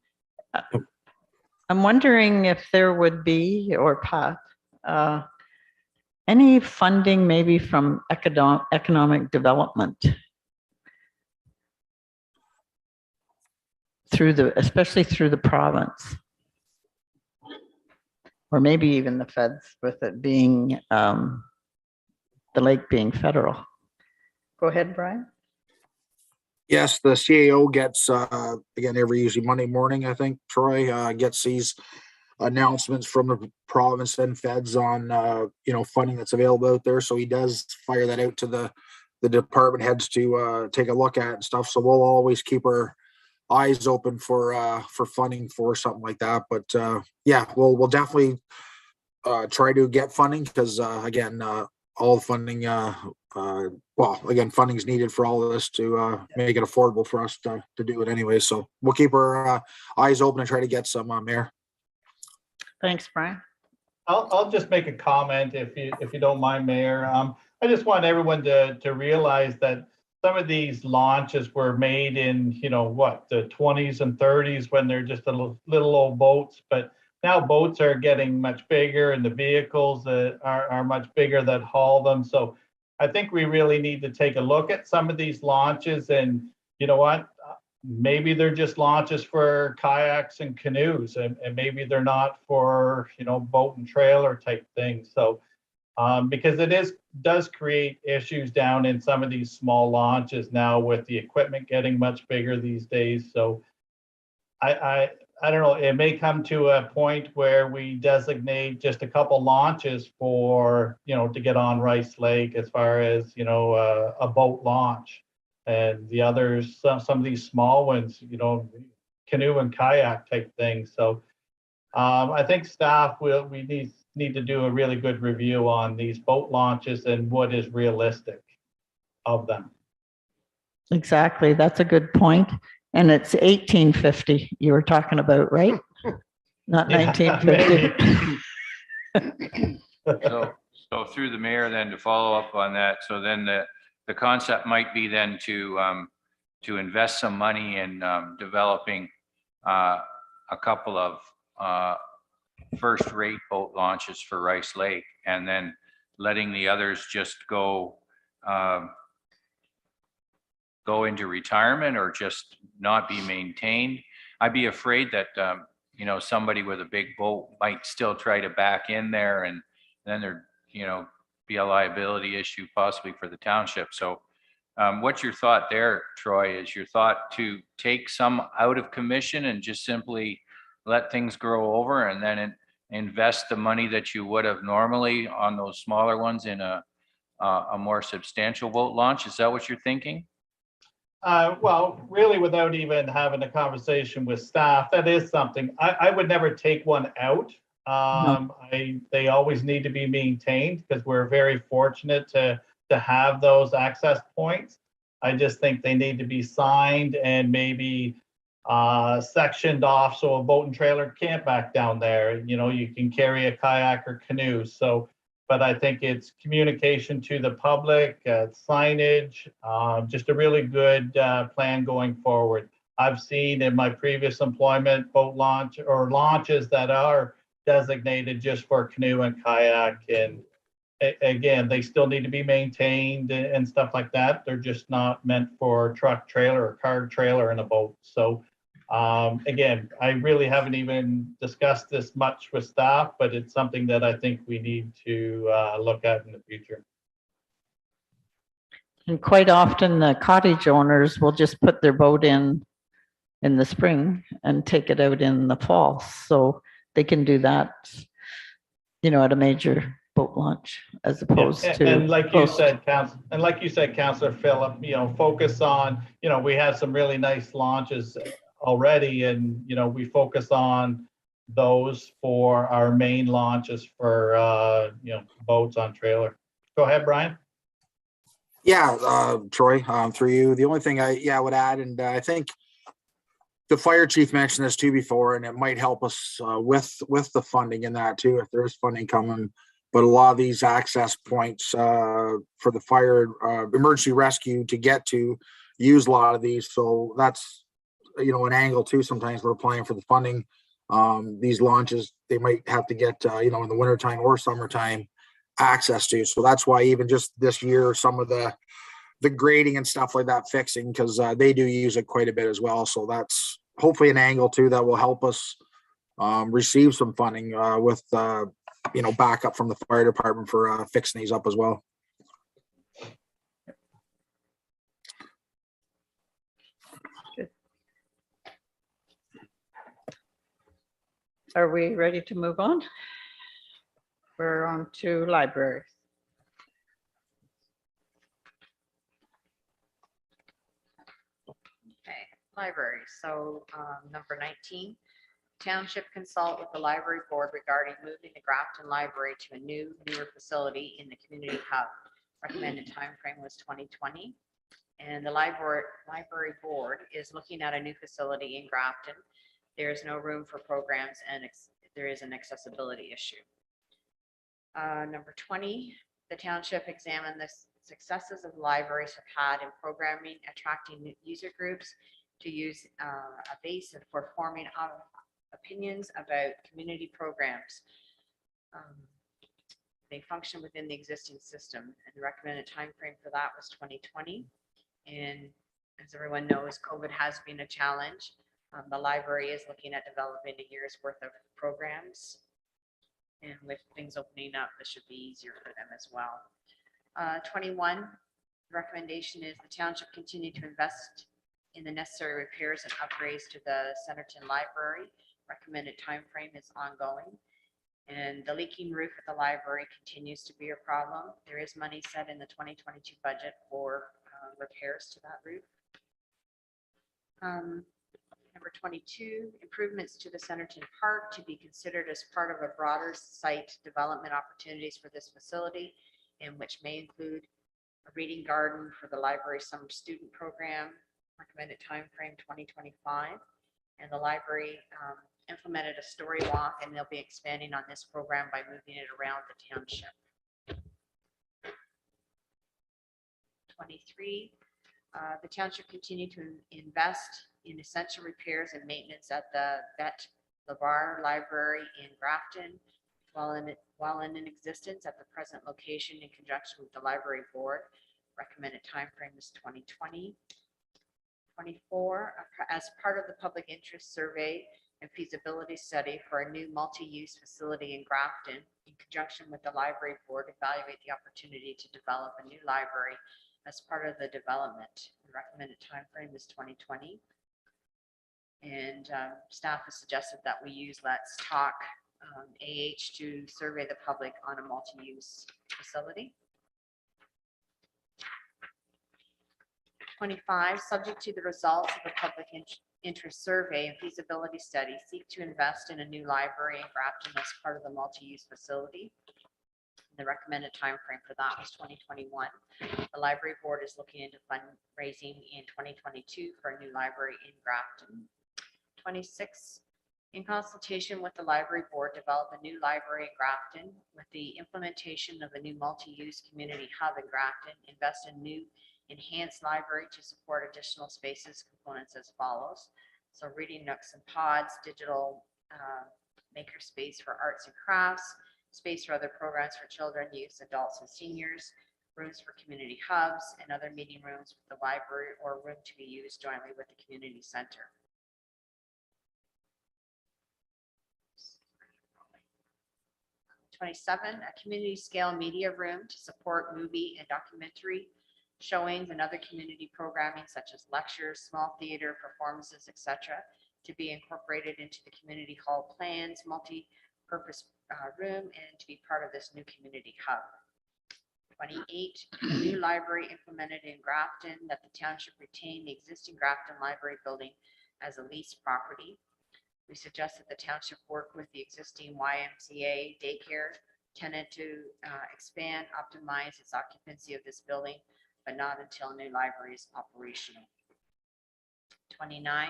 I'm wondering if there would be, or Pat, any funding maybe from economic development especially through the province, or maybe even the feds, with it being the lake being federal. Go ahead, Brian. Yes, the CAO gets, again, usually Monday morning, I think, Troy, gets these announcements from the province and feds on, funding that's available out there. So he does fire that out to the department heads to take a look at and stuff. So we'll always keep our eyes open for funding for something like that. But yeah, we'll definitely try to get funding because, again, all the funding, funding is needed for all of this to make it affordable for us to do it anyway. So we'll keep our eyes open and try to get some, Mayor. Thanks, Brian. I'll just make a comment if you don't mind, Mayor. I just want everyone to realize that some of these launches were made in, the 20s and 30s when they're just little old boats. But now boats are getting much bigger and the vehicles that are much bigger that haul them. So I think we really need to take a look at some of these launches and you know what? Maybe they're just launches for kayaks and canoes and maybe they're not for, you know, boat and trailer type things. So because does create issues down in some of these small launches now with the equipment getting much bigger these days. So I don't know, it may come to a point where we designate just a couple launches for, you know, to get on Rice Lake as far as, you know, a boat launch. And the others, some of these small ones, you know, canoe and kayak type things. So I think staff we need to do a really good review on these boat launches and what is realistic of them. Exactly. That's a good point. And it's 1850 you were talking about, right? Not Yeah, 1950. So through the mayor then to follow up on that, so then the concept might be then to invest some money in developing a couple of first-rate boat launches for Rice Lake and then letting the others just go into retirement or just not be maintained. I'd be afraid that, you know, somebody with a big boat might still try to back in there and then there, you know, be a liability issue possibly for the township. So what's your thought there, Troy? Is your thought to take some out of commission and just simply let things grow over and then invest the money that you would have normally on those smaller ones in a more substantial boat launch? Is that what you're thinking? Well, really, without even having a conversation with staff, that is something I would never take one out. They always need to be maintained because we're very fortunate to have those access points. I just think they need to be signed and maybe sectioned off so a boat and trailer can't back down there. You know, you can carry a kayak or canoe. So, but I think it's communication to the public, signage, just a really good plan going forward. I've seen in my previous employment boat launch or launches that are designated just for canoe and kayak. And again, they still need to be maintained and stuff like that. They're just not meant for truck trailer or car trailer in a boat. So again, I really haven't even discussed this much with staff, but it's something that I think we need to look at in the future. And quite often the cottage owners will just put their boat in the spring and take it out in the fall. So they can do that, you know, at a major boat launch as opposed to. And like you said, Councillor Phillip, you know, focus on, you know, we have some really nice launches already and, you know, we focus on those for our main launches for, you know, boats on trailer. Go ahead, Brian. Yeah, Troy, through you. The only thing I would add, and I think the fire chief mentioned this too before, and it might help us with the funding in that too, if there is funding coming. But a lot of these access points for the fire emergency rescue to get to use a lot of these. So that's, you know, an angle too. Sometimes we're applying for the funding. These launches, they might have to get, you know, in the wintertime or summertime access to. So that's why even just this year, some of the grading and stuff like that fixing, because they do use it quite a bit as well. So that's hopefully an angle too that will help us receive some funding with, you know, backup from the fire department for fixing these up as well. Are we ready to move on? We're on to libraries. Okay, library. So number 19, township consult with the library board regarding moving the Grafton Library to a newer facility in the community hub. Recommended timeframe was 2020. And the library board is looking at a new facility in Grafton. There is no room for programs and there is an accessibility issue. Number 20, the township examined the successes of libraries have had in programming, attracting new user groups to use a base for forming opinions about community programs. They function within the existing system, and the recommended time frame for that was 2020. And as everyone knows, COVID has been a challenge. The library is looking at developing a year's worth of programs. And with things opening up, this should be easier for them as well. 21, the recommendation is the township continue to invest in the necessary repairs and upgrades to the Centerton Library. Recommended time frame is ongoing. And the leaking roof at the library continues to be a problem. There is money set in the 2022 budget for repairs to that roof. Number 22, improvements to the Centerton Park to be considered as part of a broader site development opportunities for this facility, in which may include a reading garden for the library summer student program, recommended time frame 2025. And the library implemented a story walk, and they'll be expanding on this program by moving it around the township. 23, the township continued to invest in essential repairs and maintenance at the Bette LeBar Library in Grafton while in existence at the present location in conjunction with the library board. Recommended time frame is 2020. 24, as part of the public interest survey and feasibility study for a new multi-use facility in Grafton, in conjunction with the library board, evaluate the opportunity to develop a new library as part of the development. The recommended time frame is 2020. And staff has suggested that we use Let's Talk AH to survey the public on a multi-use facility. 25, subject to the results of the public interest survey and feasibility study, seek to invest in a new library in Grafton as part of the multi-use facility. The recommended time frame for that was 2021. The library board is looking into fundraising in 2022 for a new library in Grafton. 26, in consultation with the library board, develop a new library in Grafton with the implementation of a new multi-use community hub in Grafton. Invest in new enhanced library to support additional spaces components as follows. So reading nooks and pods, digital maker space for arts and crafts, space for other programs for children, youth, adults, and seniors, rooms for community hubs, and other meeting rooms with the library or room to be used jointly with the community center. 27, a community scale media room to support movie and documentary showings and other community programming such as lectures, small theater, performances, etc., to be incorporated into the community hall plans, multi-purpose room, and to be part of this new community hub. 28, a new library implemented in Grafton that the township retain the existing Grafton Library building as a leased property. We suggest that the township work with the existing YMCA daycare tenant to expand, optimize its occupancy of this building, but not until a new library is operational. 29,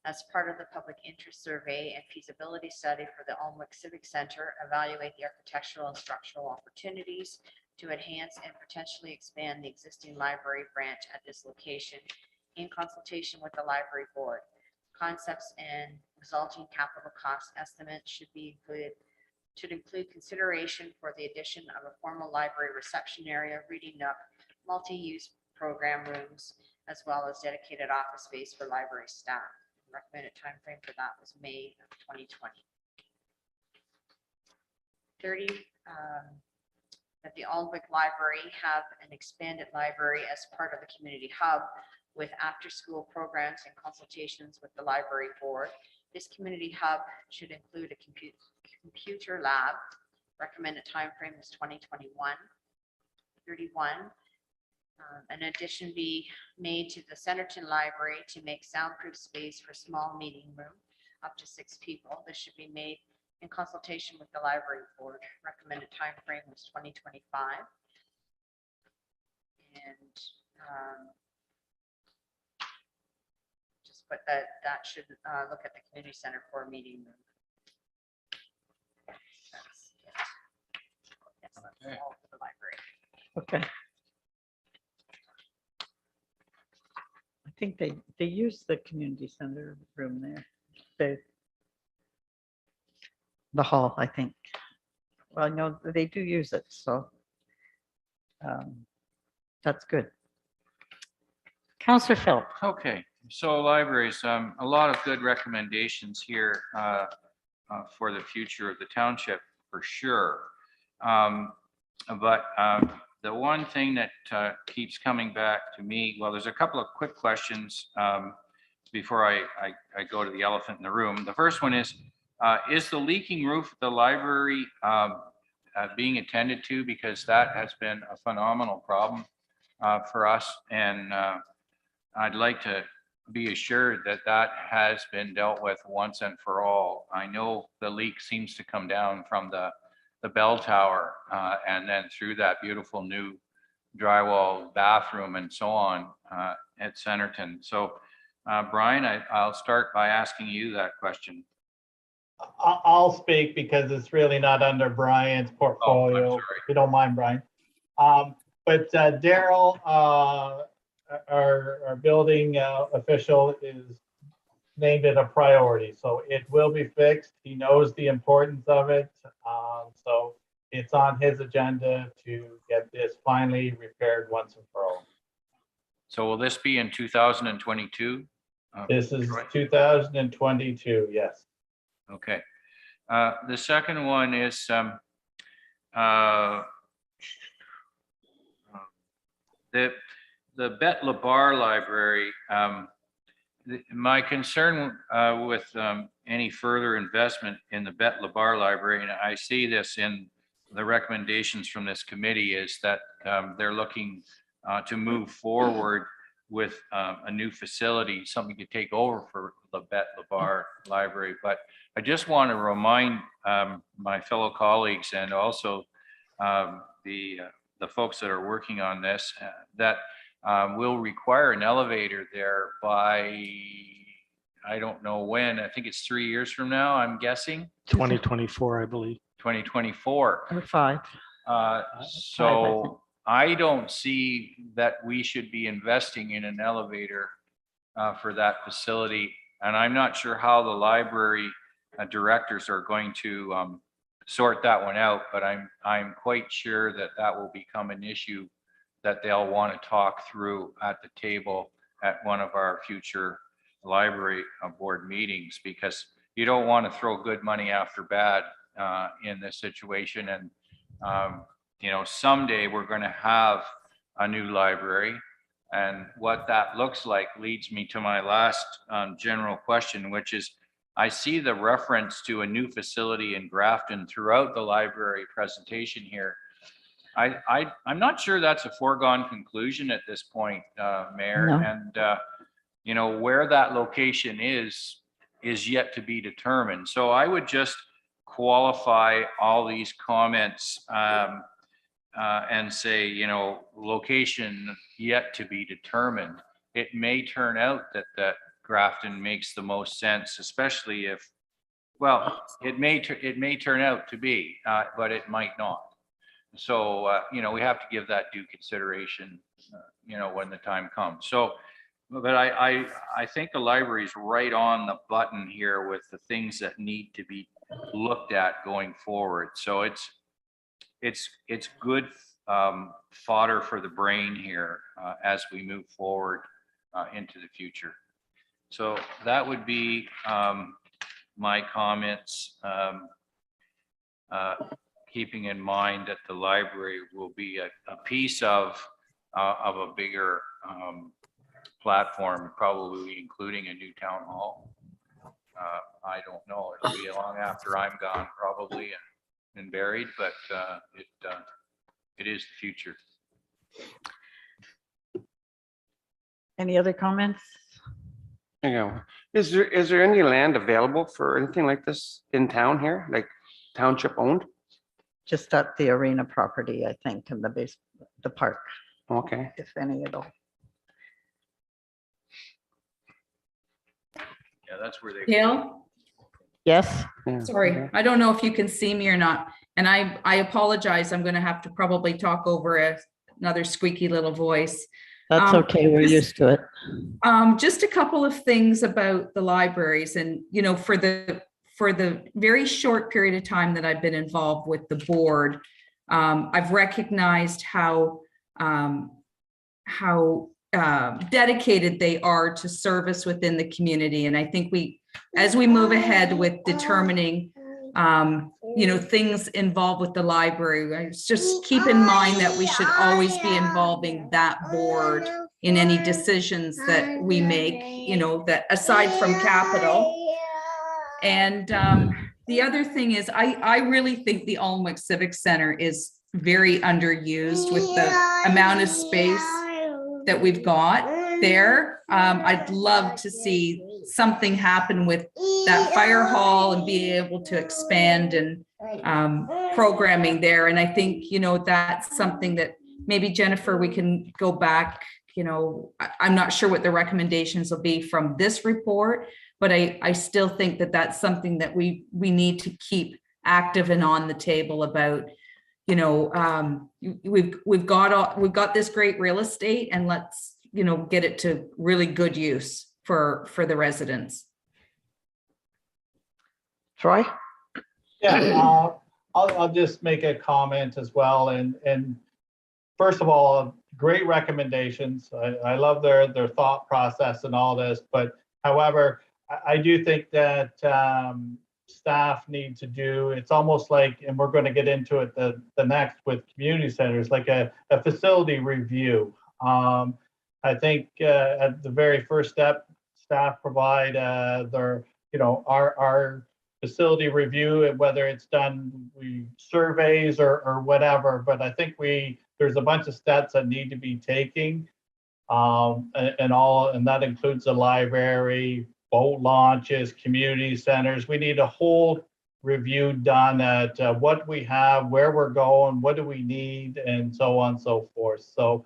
as part of the public interest survey and feasibility study for the Alnwick Civic Center, evaluate the architectural and structural opportunities to enhance and potentially expand the existing library branch at this location in consultation with the library board. Concepts and resulting capital cost estimates should include consideration for the addition of a formal library reception area, reading nook, multi-use program rooms, as well as dedicated office space for library staff. The recommended time frame for that was May of 2020. 30, that the Alnwick Library have an expanded library as part of the community hub with after-school programs and consultations with the library board. This community hub should include a computer lab. Recommended time frame is 2021. 31, an addition be made to the Centerton Library to make soundproof space for small meeting room, up to 6 people. This should be made in consultation with the library board. Recommended time frame was 2025. And but that should look at the community center for a meeting room. That's it. Yes, that's Okay. all for the library. Okay. I think they use the community center room there. the hall, I think. Well, I know they do use it, so that's good. Counselor Phillips. Okay, so libraries, a lot of good recommendations here for the future of the township, for sure. But the one thing that keeps coming back to me, well, there's a couple of quick questions before I go to the elephant in the room. The first one is the leaking roof at the library being attended to? Because that has been a phenomenal problem for us, and I'd like to be assured that that has been dealt with once and for all. I know the leak seems to come down from the bell tower and then through that beautiful new drywall bathroom and so on at Centerton. So Brian, I'll start by asking you that question. I'll speak because it's really not under Brian's portfolio. sorry. If you don't mind, Brian. But Daryl, our building official, is named it a priority, so it will be fixed. He knows the importance of it, so it's on his agenda to get this finally repaired once and for all. So will this be in 2022? This is Right. 2022, yes. Okay. The second one is the Bet Labar Library. My concern with any further investment in the Bet Labar Library, and I see this in the recommendations from this committee, is that they're looking to move forward with a new facility, something to take over for the Bet Labar Library. But I just want to remind my fellow colleagues and also the folks that are working on this that will require an elevator there by, I don't know when, I think it's 3 years from now, I'm guessing, 2024, I believe. 2024. Or 5. So I don't see that we should be investing in an elevator for that facility. And I'm not sure how the library directors are going to sort that one out, but I'm quite sure that that will become an issue that they'll want to talk through at the table at one of our future library board meetings, because you don't want to throw good money after bad in this situation. And you know, someday we're going to have a new library, and what that looks like leads me to my last general question, which is, I see the reference to a new facility in Grafton throughout the library presentation here. I'm not sure that's a foregone conclusion at this point, Mayor. No. And you know, where that location is yet to be determined. So I would just qualify all these comments and say, you know, location yet to be determined. It may turn out that Grafton makes the most sense, especially if, well, it may turn out to be, but it might not. So, you know, we have to give that due consideration, you know, when the time comes. So, but I think the library is right on the button here with the things that need to be looked at going forward. So it's good fodder for the brain here as we move forward into the future. So that would be my comments, keeping in mind that the library will be a piece of a bigger platform, probably including a new town hall. I don't know, it'll be long after I'm gone probably and buried, but it is the future. Any other comments? You know, is there any land available for anything like this in town here, like township owned? Just at the arena property, I think, in the base, the park, Okay. if any at all. Yeah, that's where they. Gail? Yes, Yeah. Sorry, I don't know if you can see me or not, and I apologize. I'm gonna have to probably talk over another squeaky little voice. that's okay. We're just- used to it. Just a couple of things about the libraries, and you know, for for the very short period of time that I've been involved with the board, I've recognized how dedicated they are to service within the community. And I think as we move ahead with determining, things involved with the library, just keep in mind that we should always be involving that board in any decisions that we make, that aside from capital. And the other thing is, I really think the Alnwick Civic Center is very underused with the amount of space that we've got there. I'd love to see something happen with that fire hall and be able to expand and programming there. And I think, that's something that maybe, Jennifer, we can go back. I'm not sure what the recommendations will be from this report, but I still think that that's something that we need to keep active and on the table about. We've got this great real estate, and let's get it to really good use for the residents. Troy? Yeah, I'll just make a comment as well. And first of all, great recommendations. I love their thought process and all this, but however, I do think that staff need to do, it's almost like, and we're going to get into it the next with community centers, like a facility review. I think at the very first step, staff provide our facility review, and whether it's done surveys or whatever. But I think there's a bunch of steps that need to be taken, and that includes the library, boat launches, community centers. We need a whole review done at what we have, where we're going, what do we need, and so on and so forth. So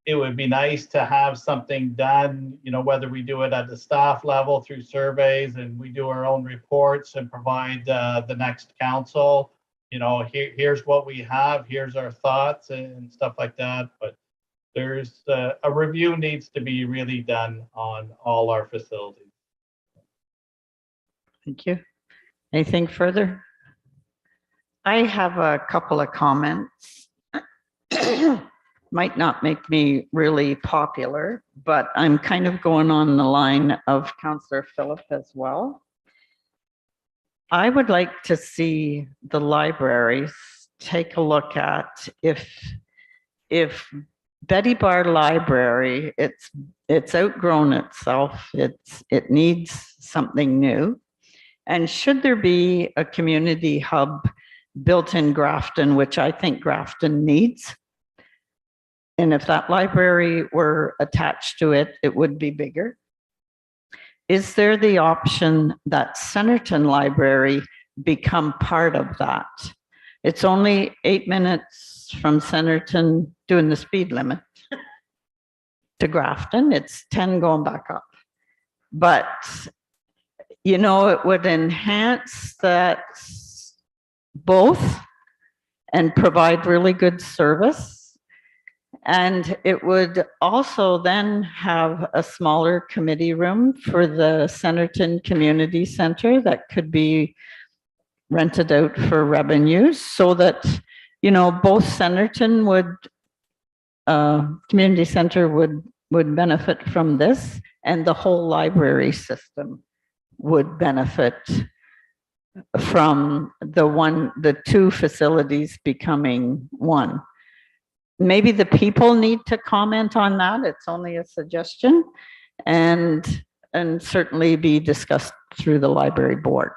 it would be nice to have something done, whether we do it at the staff level through surveys and we do our own reports and provide the next council, here's what we have, here's our thoughts and stuff like that. But there's a review needs to be really done on all our facilities. Thank you. Anything further? I have a couple of comments. Might not make me really popular, but I'm kind of going on the line of Councillor Phillip as well. I would like to see the libraries take a look at if Betty Bar Library, it's outgrown itself. It needs something new. And should there be a community hub built in Grafton, which I think Grafton needs, and if that library were attached to it, it would be bigger. Is there the option that Centerton Library become part of that? It's only 8 minutes from Centerton doing the speed limit to Grafton. It's 10 going back up. But, it would enhance that both and provide really good service. And it would also then have a smaller committee room for the Centerton Community Center that could be rented out for revenues, so that, both Centerton Community Center would benefit from this, and the whole library system would benefit from the two facilities becoming one. Maybe the people need to comment on that. It's only a suggestion, and certainly be discussed through the library board.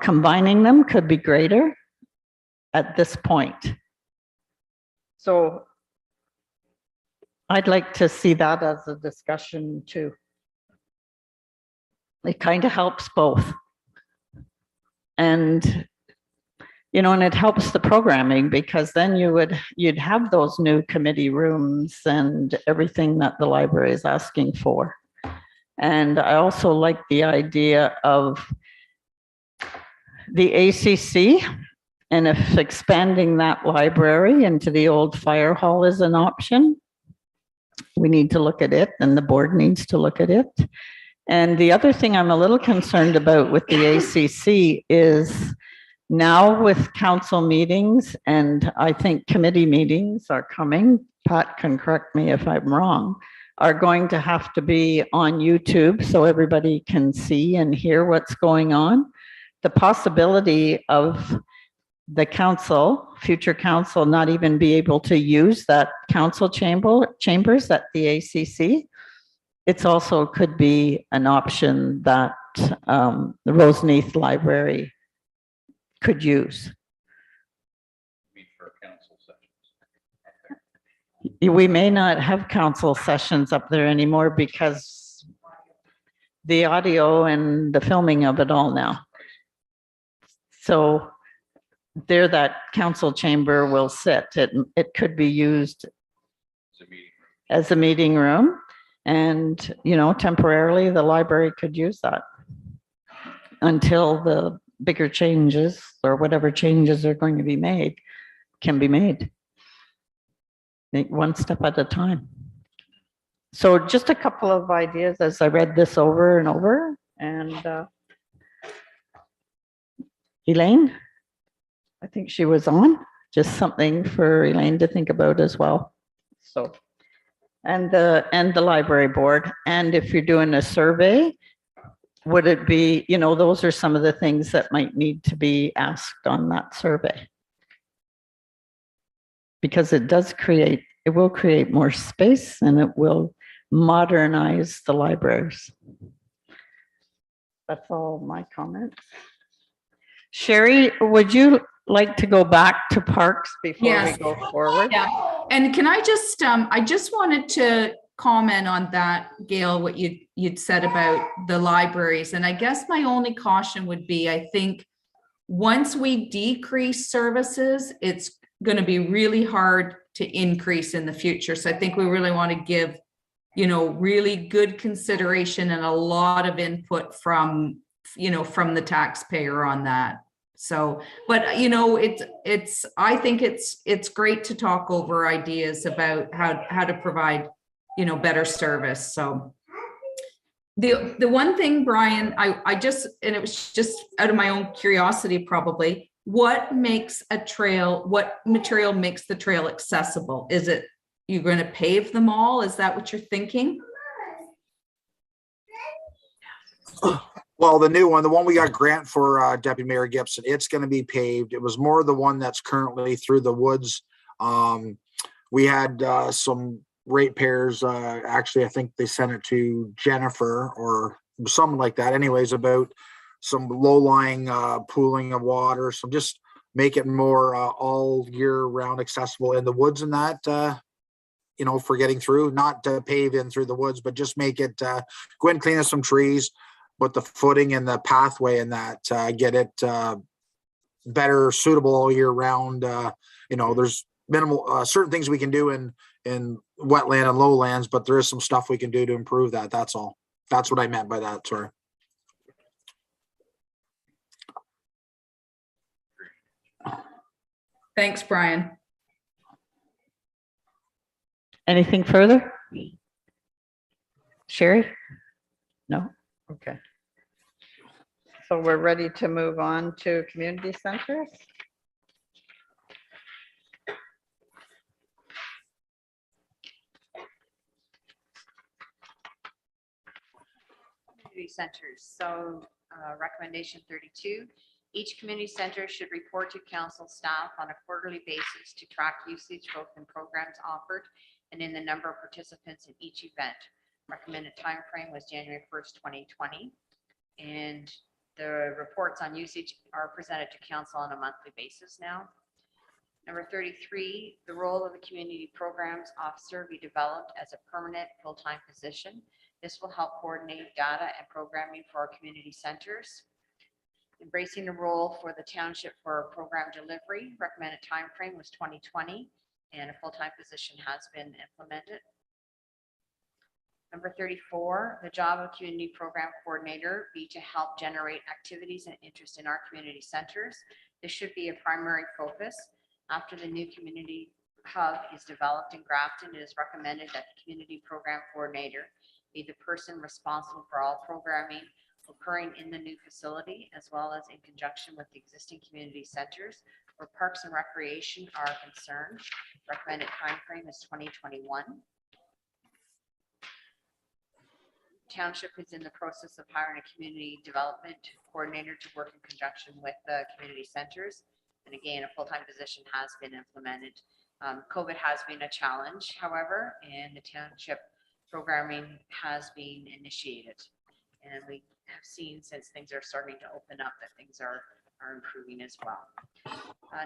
Combining them could be greater at this point. So I'd like to see that as a discussion too. It kind of helps both. And it helps the programming, because then you'd have those new committee rooms and everything that the library is asking for. And I also like the idea of the ACC, and if expanding that library into the old fire hall is an option, we need to look at it, and the board needs to look at it. And the other thing I'm a little concerned about with the ACC is now with council meetings, and I think committee meetings are coming, Pat can correct me if I'm wrong, are going to have to be on YouTube so everybody can see and hear what's going on. The possibility of the council, future council, not even be able to use that council chambers at the ACC. It's also could be an option that the Roseneath Library could use. Meet for council sessions. We may not have council sessions up there anymore because the audio and the filming of it all now. So there that council chamber will sit. It could be used It's a meeting room. as a meeting room. And, you know, temporarily the library could use that until the bigger changes or whatever changes are going to be made can be made. Make one step at a time. So just a couple of ideas as I read this over and over. And Elaine, I think she was on, just something for Elaine to think about as well. So. And the library board. And if you're doing a survey, would it be, you know, those are some of the things that might need to be asked on that survey. Because it will create more space and it will modernize the libraries. That's all my comments. Sherry, would you like to go back to parks before Yes. we go forward? Yeah, and can I just wanted to comment on that, Gail, what you'd said about the libraries. And I guess my only caution would be, I think once we decrease services, it's going to be really hard to increase in the future. So I think we really want to give, you know, really good consideration and a lot of input from, you know, from the taxpayer on that. So, but you know, I think it's great to talk over ideas about how to provide, you know, better service. So the one thing, Brian, I just, and it was just out of my own curiosity, probably, what material makes the trail accessible? Is it, you're going to pave them all? Is that what you're thinking? Well, the new one, the one we got grant for Deputy Mayor Gibson, it's going to be paved. It was more the one that's currently through the woods. We had some ratepayers, actually, I think they sent it to Jennifer or something like that. Anyways, about some low-lying pooling of water, some just make it more all year round accessible in the woods and that, you know, for getting through, not to pave in through the woods, but just make it, go and clean up some trees, put the footing and the pathway in that, get it better suitable all year round. You know, there's minimal, certain things we can do in wetland and lowlands, but there is some stuff we can do to improve that. That's all. That's what I meant by that, sorry. Thanks, Brian. Anything further? Sherry? No? Okay. So we're ready to move on to community centers? Community centers. So recommendation 32, each community center should report to council staff on a quarterly basis to track usage both in programs offered and in the number of participants in each event. Recommended time frame was January 1st, 2020. And the reports on usage are presented to council on a monthly basis now. Number 33, the role of the community programs officer be developed as a permanent full-time position. This will help coordinate data and programming for our community centers. Embracing the role for the township for program delivery, recommended time frame was 2020, and a full-time position has been implemented. Number 34, the job of community program coordinator be to help generate activities and interest in our community centers. This should be a primary focus. After the new community hub is developed in Grafton, it is recommended that the community program coordinator be the person responsible for all programming occurring in the new facility, as well as in conjunction with the existing community centers where parks and recreation are concerned. Recommended timeframe is 2021. Township is in the process of hiring a community development coordinator to work in conjunction with the community centers. And again, a full-time position has been implemented. COVID has been a challenge, however, and the township programming has been initiated. And we have seen since things are starting to open up that things are improving as well.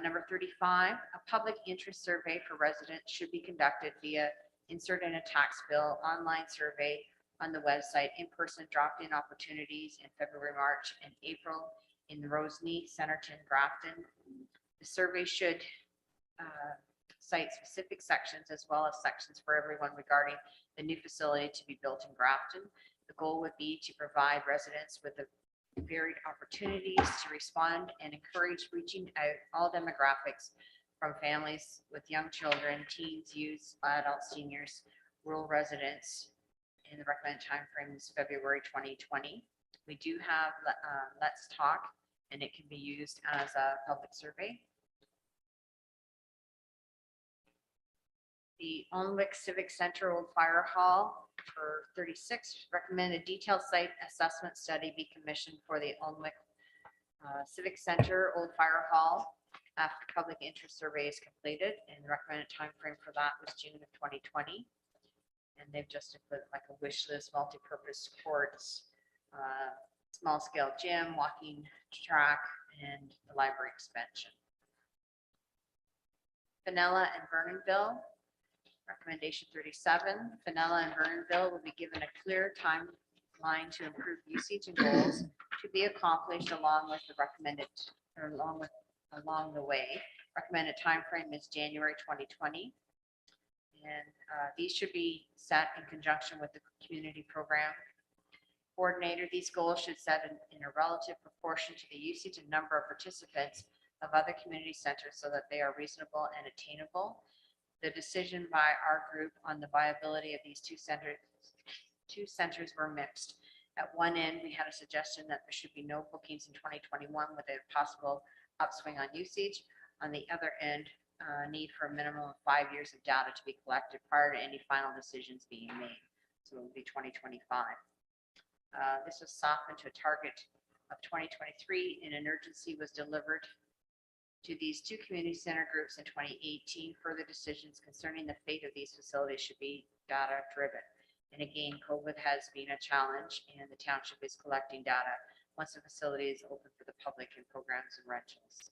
Number 35, a public interest survey for residents should be conducted via insert in a tax bill, online survey on the website, in-person drop-in opportunities in February, March, and April in Roseneath, Centerton, Grafton. The survey should cite specific sections as well as sections for everyone regarding the new facility to be built in Grafton. The goal would be to provide residents with the varied opportunities to respond and encourage reaching out all demographics from families with young children, teens, youths, adults, seniors, rural residents. And the recommended timeframe is February 2020. We do have Let's Talk, and it can be used as a public survey. The Alnwick Civic Center Old Fire Hall for 36, recommend a detailed site assessment study be commissioned for the Alnwick Civic Center Old Fire Hall after public interest survey is completed, and the recommended timeframe for that was June of 2020. And they've just included like a wish list, multi-purpose courts, small scale gym, walking track, and the library expansion. Fenella and Vernonville, recommendation 37. Fenella and Vernonville will be given a clear timeline to improve usage and goals to be accomplished along with the recommended, or along the way. Recommended timeframe is January 2020. And these should be set in conjunction with the community program coordinator. These goals should set in a relative proportion to the usage and number of participants of other community centers so that they are reasonable and attainable. The decision by our group on the viability of these two centers were mixed. At one end, we had a suggestion that there should be no bookings in 2021 with a possible upswing on usage. On the other end, need for a minimum of 5 years of data to be collected prior to any final decisions being made. So it will be 2025. This was softened to a target of 2023, and an urgency was delivered to these two community center groups in 2018. Further decisions concerning the fate of these facilities should be data driven. And again, COVID has been a challenge, and the township is collecting data once the facility is open for the public in programs and rentals.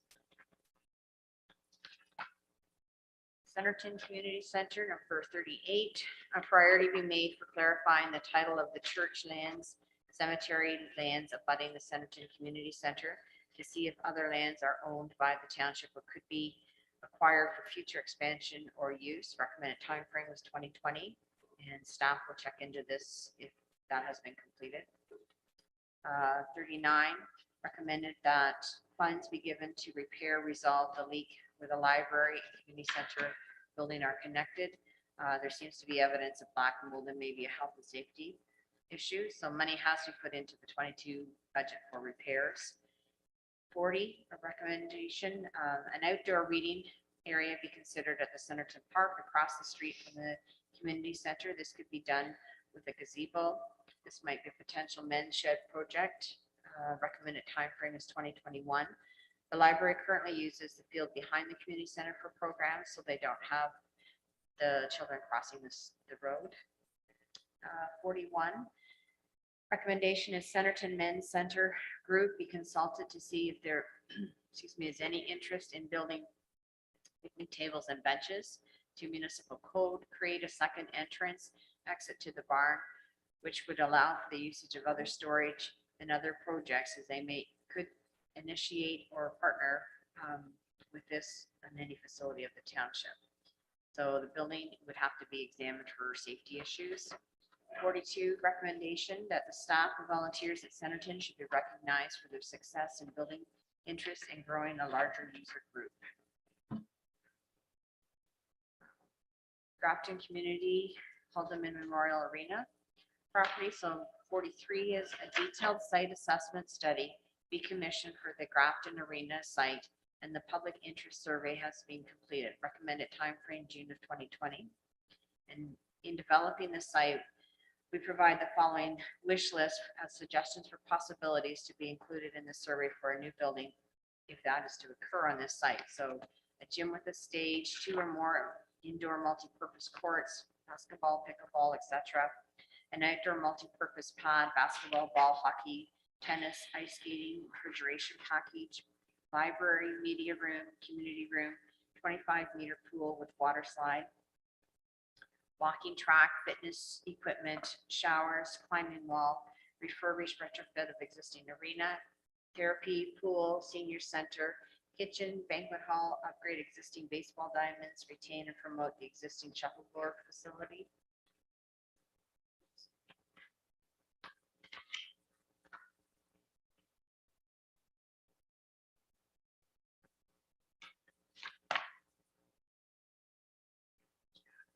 Centerton Community Center, number 38, a priority be made for clarifying the title of the church lands, cemetery lands abutting the Centerton Community Center to see if other lands are owned by the township or could be acquired for future expansion or use. Recommended timeframe was 2020, and staff will check into this if that has been completed. 39, recommended that funds be given to repair, resolve the leak where the library and community center building are connected. There seems to be evidence of black mold and maybe a health and safety issue. So money has to be put into the 22 budget for repairs. 40, a recommendation, an outdoor reading area be considered at the Centerton Park across the street from the community center. This could be done with a gazebo. This might be a potential men's shed project. Recommended timeframe is 2021. The library currently uses the field behind the community center for programs, so they don't have the children crossing the road. 41, recommendation is Centerton Men's Center Group be consulted to see if there is any interest in building picnic tables and benches to municipal code, create a second entrance exit to the barn, which would allow for the usage of other storage and other projects as they could initiate or partner with this on any facility of the township. So the building would have to be examined for safety issues. 42, recommendation that the staff and volunteers at Centerton should be recognized for their success in building interest and growing a larger user group. Grafton Community Haldeman Memorial Arena. property. So 43 is a detailed site assessment study be commissioned for the Grafton Arena site, and the public interest survey has been completed. Recommended timeframe June of 2020. And in developing the site, we provide the following wish list as suggestions for possibilities to be included in the survey for a new building, if that is to occur on this site. So a gym with a stage, 2 or more indoor multi-purpose courts, basketball, pickleball, etc. An outdoor multi-purpose pad, basketball, ball, hockey, tennis, ice skating, refrigeration package, library, media room, community room, 25-meter pool with water slide, walking track, fitness equipment, showers, climbing wall, refurbished retrofit of existing arena, therapy, pool, senior center, kitchen, banquet hall, upgrade existing baseball diamonds, retain and promote the existing shuffleboard facility.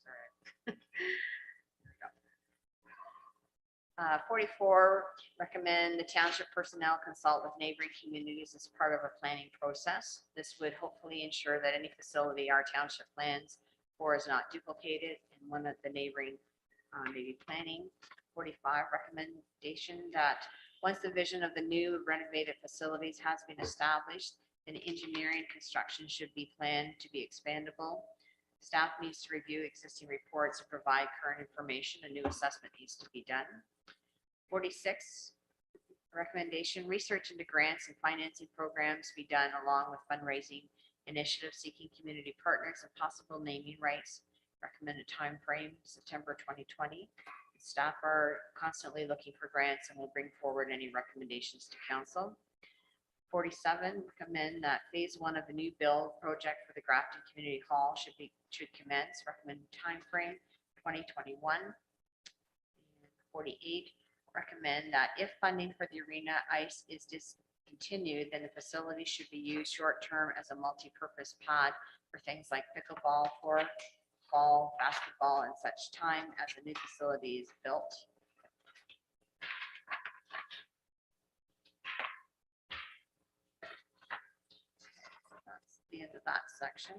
Sorry. 44, recommend the township personnel consult with neighboring communities as part of a planning process. This would hopefully ensure that any facility our township plans for is not duplicated in one of the neighboring maybe planning. 45, recommendation that once the vision of the new renovated facilities has been established, then engineering construction should be planned to be expandable. Staff needs to review existing reports and provide current information. A new assessment needs to be done. 46, recommendation, research into grants and financing programs be done along with fundraising initiatives seeking community partners and possible naming rights. Recommended time frame September 2020. Staff are constantly looking for grants and will bring forward any recommendations to council. 47, recommend that phase 1 of the new build project for the Grafton Community Hall should commence. Recommended time frame 2021. And 48, recommend that if funding for the arena ice is discontinued, then the facility should be used short-term as a multi-purpose pad for things like pickleball, floorball, basketball, and such time as the new facility is built. That's the end of that section.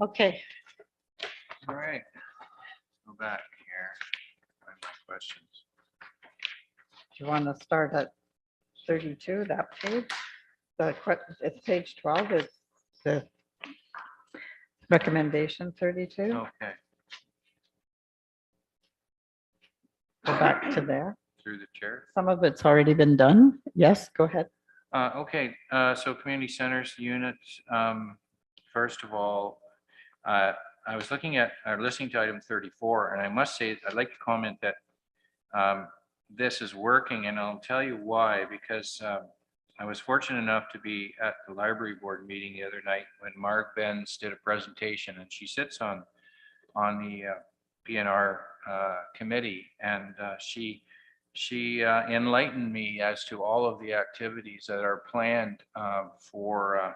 Okay, All right. Go back here. Find my questions. do you want to start at 32, that page? It's page 12, is the recommendation 32? Okay, Go back to there. through the chair. Some of it's already been done. Yes, go ahead. Okay, so community centers units, first of all, I was looking at, or listening to item 34, and I must say, I'd like to comment that this is working, and I'll tell you why, because I was fortunate enough to be at the library board meeting the other night when Marg Benz did a presentation, and she sits on the PNR committee, and she enlightened me as to all of the activities that are planned for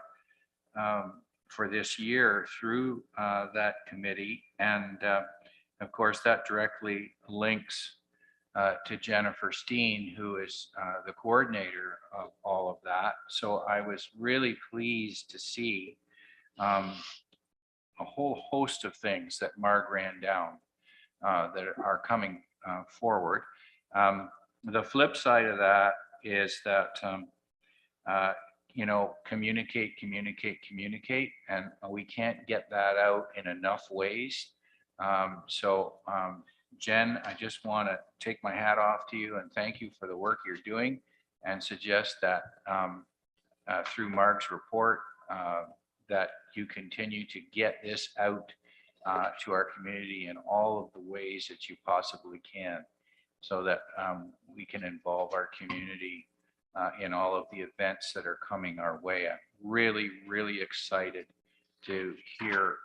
this year through that committee. And of course, that directly links to Jennifer Steen, who is the coordinator of all of that. So I was really pleased to see a whole host of things that Marg ran down that are coming forward. The flip side of that is that, communicate, and we can't get that out in enough ways. Jen, I just want to take my hat off to you and thank you for the work you're doing, and suggest that through Marg's report, that you continue to get this out to our community in all of the ways that you possibly can, so that we can involve our community in all of the events that are coming our way. I'm really, really excited to hear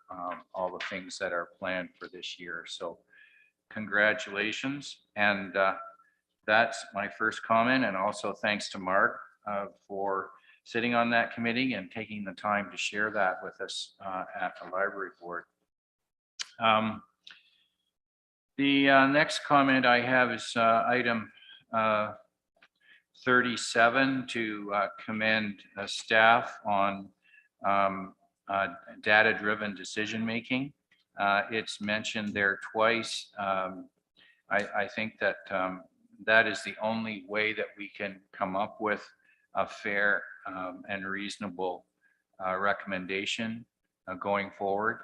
all the things that are planned for this year. So congratulations. And that's my first comment. And also thanks to Marg for sitting on that committee and taking the time to share that with us at the library board. The next comment I have is item 37, to commend staff on data-driven decision-making. It's mentioned there twice. I think that that is the only way that we can come up with a fair and reasonable recommendation going forward.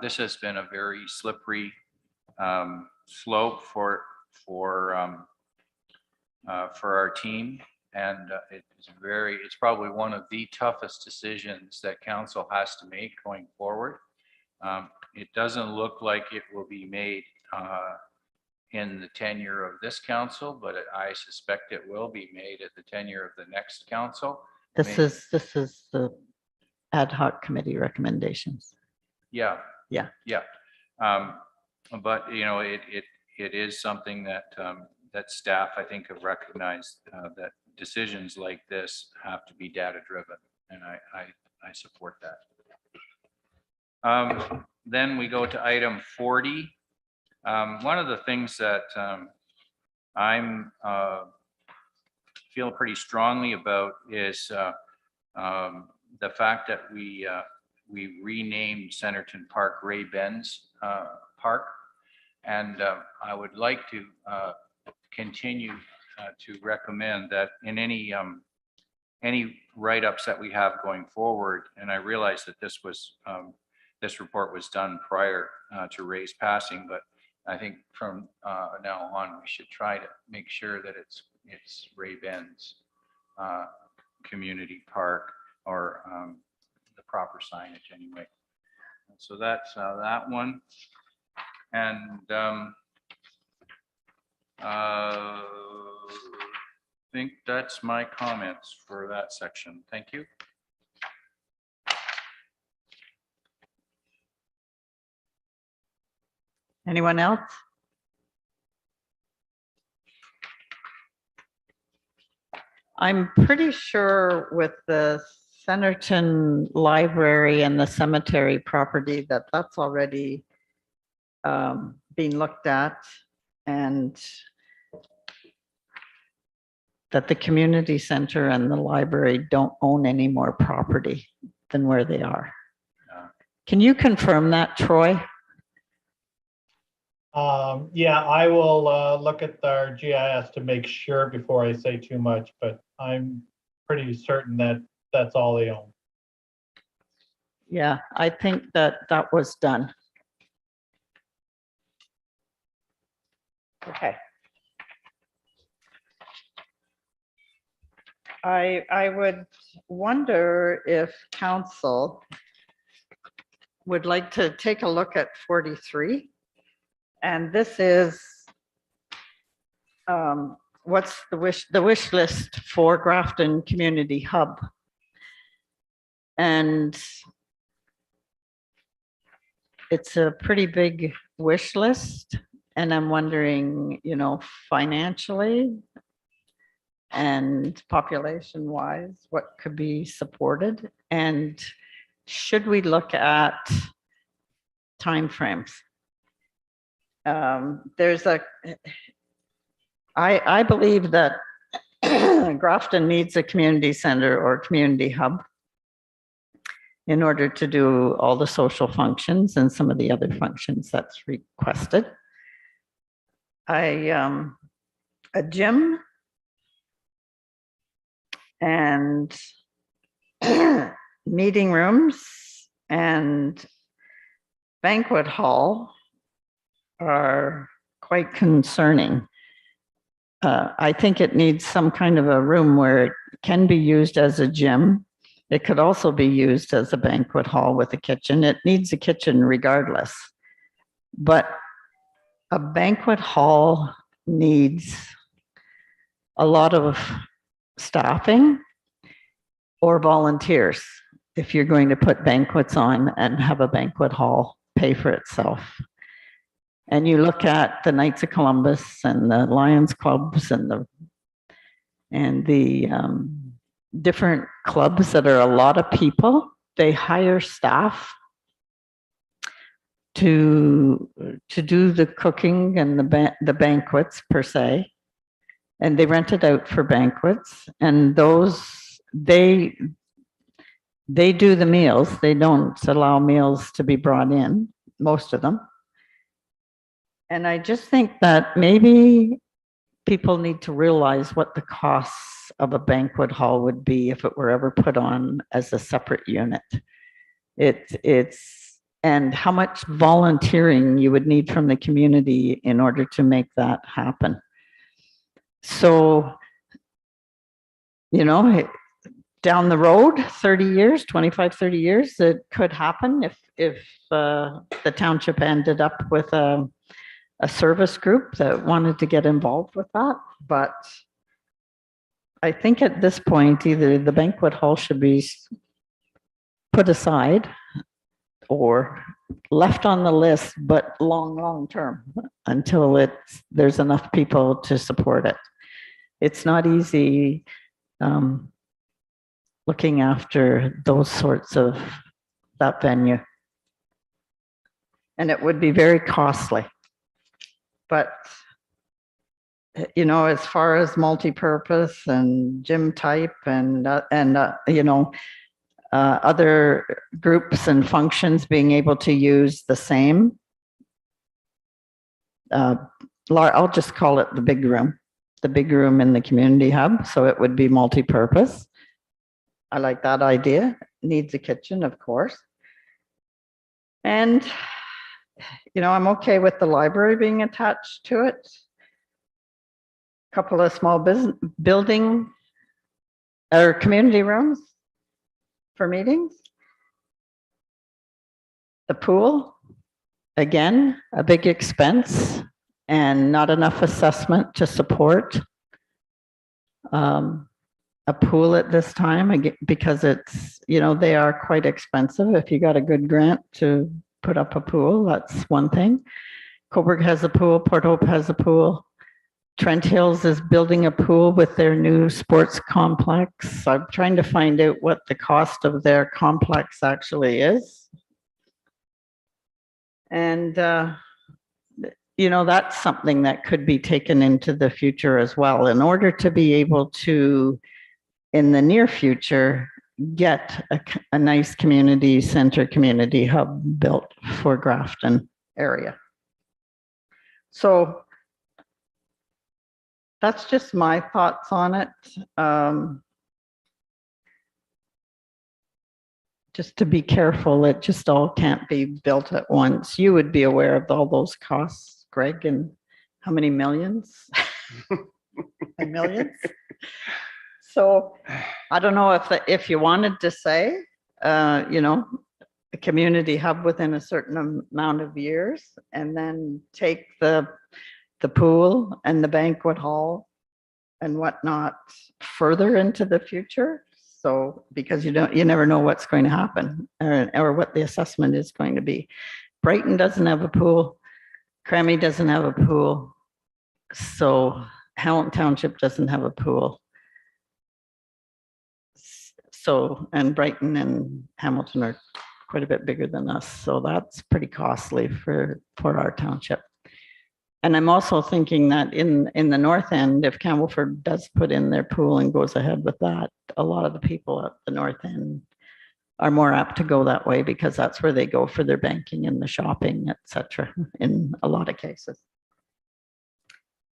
This has been a very slippery slope for our team, and it's probably one of the toughest decisions that council has to make going forward. It doesn't look like it will be made in the tenure of this council, but I suspect it will be made at the tenure of the next council. This is the ad hoc committee recommendations. Yeah. Yeah. Yeah. But it is something that that staff, I think, have recognized that decisions like this have to be data driven, and I support that. Then we go to item 40. One of the things that I'm feel pretty strongly about is the fact that we renamed Centerton Park Ray Benz Park, and I would like to continue to recommend that in any write-ups that we have going forward, and I realize that this report was done prior to Ray's passing, but I think from now on we should try to make sure that it's Ray Benz Community Park, or the proper signage anyway. So that's that one. And I think that's my comments for that section. Thank you. Anyone else? I'm pretty sure with the Centerton Library and the cemetery property that that's already being looked at, and that the community center and the library don't own any more property than where they are. Can you confirm that, Troy? Yeah, I will look at our GIS to make sure before I say too much, but I'm pretty certain that that's all they own. Yeah, I think that was done. Okay. I would wonder if council would like to take a look at 43. And this is what's the wish list for Grafton Community Hub. And it's a pretty big wish list. And I'm wondering, financially and population wise, what could be supported? And should we look at timeframes? I believe that Grafton needs a community center or community hub in order to do all the social functions and some of the other functions that's requested. A gym and meeting rooms and banquet hall are quite concerning. I think it needs some kind of a room where it can be used as a gym. It could also be used as a banquet hall with a kitchen. It needs a kitchen regardless. But a banquet hall needs a lot of staffing or volunteers if you're going to put banquets on and have a banquet hall pay for itself. And you look at the Knights of Columbus and the Lions clubs and the different clubs that are a lot of people, they hire staff to do the cooking and the banquets per se. And they rent it out for banquets, and those, they do the meals. They don't allow meals to be brought in, most of them. And I just think that maybe people need to realize what the costs of a banquet hall would be if it were ever put on as a separate unit. And how much volunteering you would need from the community in order to make that happen. So, you know, down the road, 30 years, 25, 30 years, it could happen if the township ended up with a service group that wanted to get involved with that. But I think at this point, either the banquet hall should be put aside or left on the list, but long term until there's enough people to support it. It's not easy looking after those sorts of that venue. And it would be very costly. But, you know, as far as multi-purpose and gym type and you know, other groups and functions being able to use the same, I'll just call it the big room in the community hub. So it would be multi-purpose. I like that idea. Needs a kitchen, of course. And, you know, I'm okay with the library being attached to it. Couple of small business building or community rooms for meetings. The pool, again, a big expense and not enough assessment to support a pool at this time, again, because it's, you know, they are quite expensive. If you got a good grant to put up a pool, that's one thing. Cobourg has a pool, Port Hope has a pool. Trent Hills is building a pool with their new sports complex. I'm trying to find out what the cost of their complex actually is. And, you know, that's something that could be taken into the future as well in order to be able to, in the near future, get a nice community center, community hub built for Grafton area. So that's just my thoughts on it. Just to be careful, it just all can't be built at once. You would be aware of all those costs, Greg, and how many millions? Millions. So I don't know if you wanted to say, you know, a community hub within a certain amount of years, and then take the pool and the banquet hall and whatnot further into the future. So, because you never know what's going to happen or what the assessment is going to be. Brighton doesn't have a pool. Crammy doesn't have a pool. So Hamilton Township doesn't have a pool. So, and Brighton and Hamilton are quite a bit bigger than us. So that's pretty costly for our township. And I'm also thinking that in the north end, if Campbellford does put in their pool and goes ahead with that, a lot of the people at the north end are more apt to go that way because that's where they go for their banking and the shopping, etc. in a lot of cases.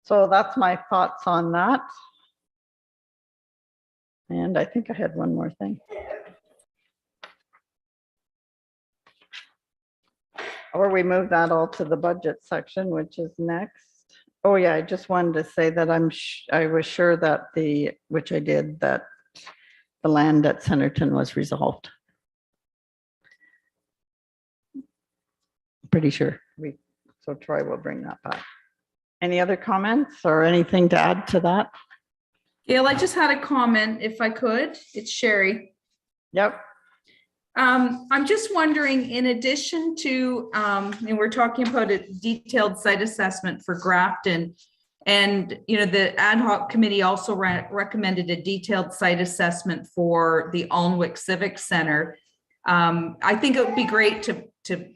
So that's my thoughts on that. And I think I had one more thing. Or we move that all to the budget section, which is next. Oh yeah, I just wanted to say that I was sure that which I did, that the land at Centerton was resolved. Pretty sure. So Troy will bring that back. Any other comments or anything to add to that? Gail, I just had a comment, if I could. It's Sherry. Yep. I'm just wondering, in addition to, and we're talking about a detailed site assessment for Grafton, and the ad hoc committee also recommended a detailed site assessment for the Alnwick Civic Center. I think it would be great to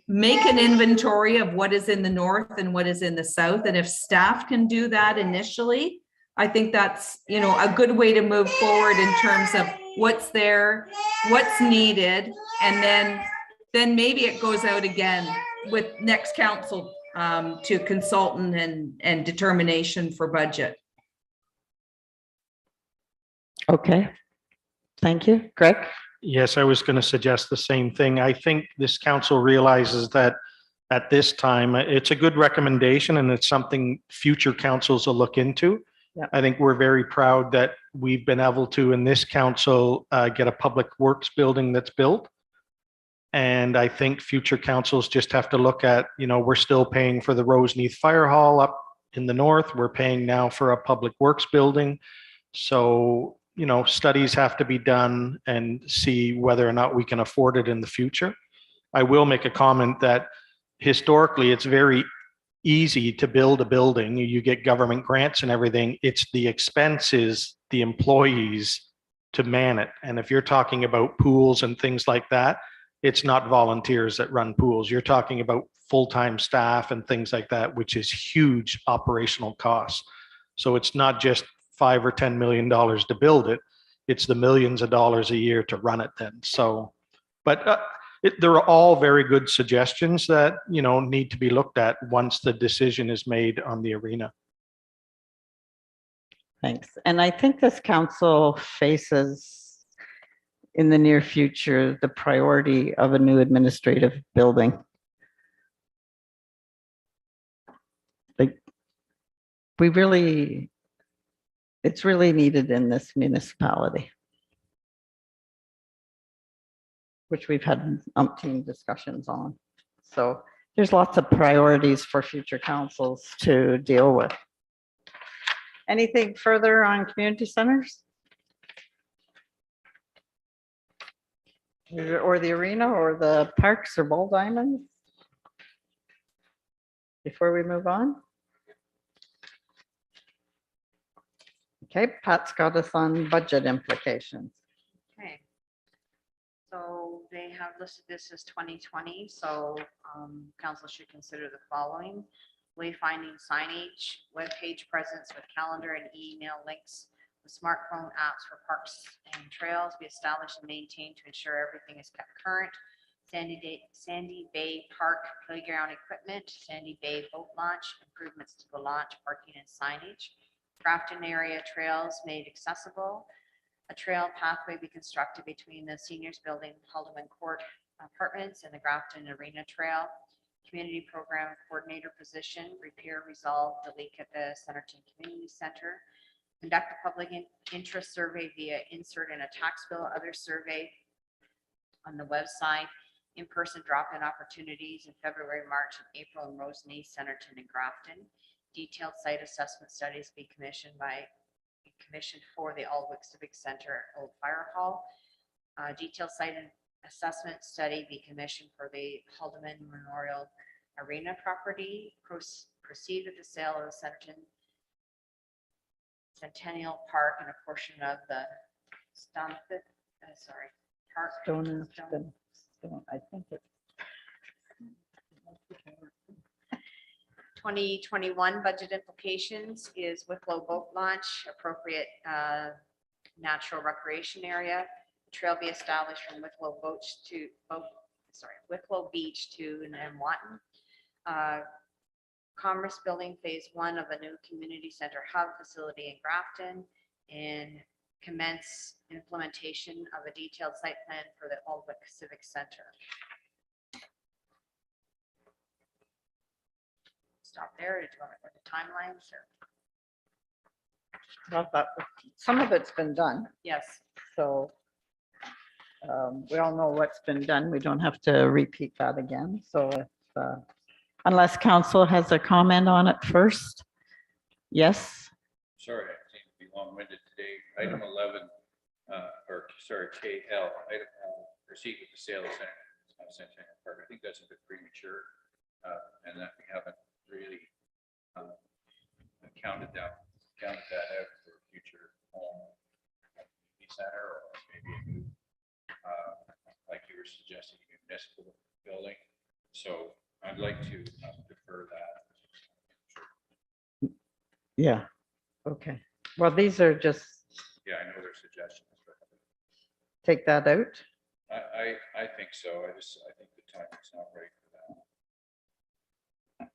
make an inventory of what is in the north and what is in the south. And if staff can do that initially, I think that's, you know, a good way to move forward in terms of what's there, what's needed, and then maybe it goes out again with next council to consultant and determination for budget. Okay. Thank you. Greg? Yes, I was going to suggest the same thing. I think this council realizes that at this time, it's a good recommendation and it's something future councils will look into. Yeah. I think we're very proud that we've been able to, in this council, get a public works building that's built. And I think future councils just have to look at, you know, we're still paying for the Roseneath Fire Hall up in the north. We're paying now for a public works building. So, you know, studies have to be done and see whether or not we can afford it in the future. I will make a comment that historically it's very easy to build a building. You get government grants and everything. It's the expenses, the employees to man it. And if you're talking about pools and things like that, it's not volunteers that run pools. You're talking about full-time staff and things like that, which is huge operational costs. So it's not just $5 or $10 million to build it. It's the millions of dollars a year to run it then. So, but they're all very good suggestions that, you know, need to be looked at once the decision is made on the arena. Thanks. And I think this council faces in the near future the priority of a new administrative building. Like, it's really needed in this municipality, which we've had umpteen discussions on. So there's lots of priorities for future councils to deal with. Anything further on community centers? Or the arena or the parks or ball diamonds? Before we move on? Okay, Pat's got us on budget implications. Okay. So they have listed this as 2020, so council should consider the following: wayfinding signage, webpage presence with calendar and email links, with smartphone apps for parks and trails be established and maintained to ensure everything is kept current. Sandy Bay Park playground equipment, Sandy Bay boat launch, improvements to the launch, parking and signage. Grafton area trails made accessible. A trail pathway be constructed between the seniors building, Haldeman Court apartments and the Grafton Arena Trail. Community program coordinator position, repair, resolve the leak at the Centerton Community Center. Conduct a public interest survey via insert in a tax bill, other survey on the website. In-person drop-in opportunities in February, March, and April in Roseneath, Centerton, and Grafton. Detailed site assessment studies be commissioned for the Aldwick Civic Center Old Fire Hall. Detailed site assessment study be commissioned for the Haldeman Memorial Arena property. Proceed with the sale of the Centennial Park and a portion of the Park. I think it's 2021 budget implications is Wicklow Boat Launch, appropriate natural recreation area. Trail be established from Wicklow Beach to Namwatan. Commerce Building Phase 1 of a new community center hub facility in Grafton, and commence implementation of a detailed site plan for the Aldwick Civic Center. Stop there. Did you want to go to timelines or? not that, some of it's been done, Yes. so we all know what's been done. We don't have to repeat that again. So if, unless council has a comment on it first. Yes, Sorry, I seem to be long-winded today. Item 11, KL, proceed with the sale of Centennial Park. I think that's a bit premature, and that we haven't really counted that out for a future home center, or maybe a new, like you were suggesting, a municipal building. So I'd like to defer that. Yeah, okay. Well, these are just, Yeah, I know their suggestions, but take that out. I think so. I think the time is not right for that.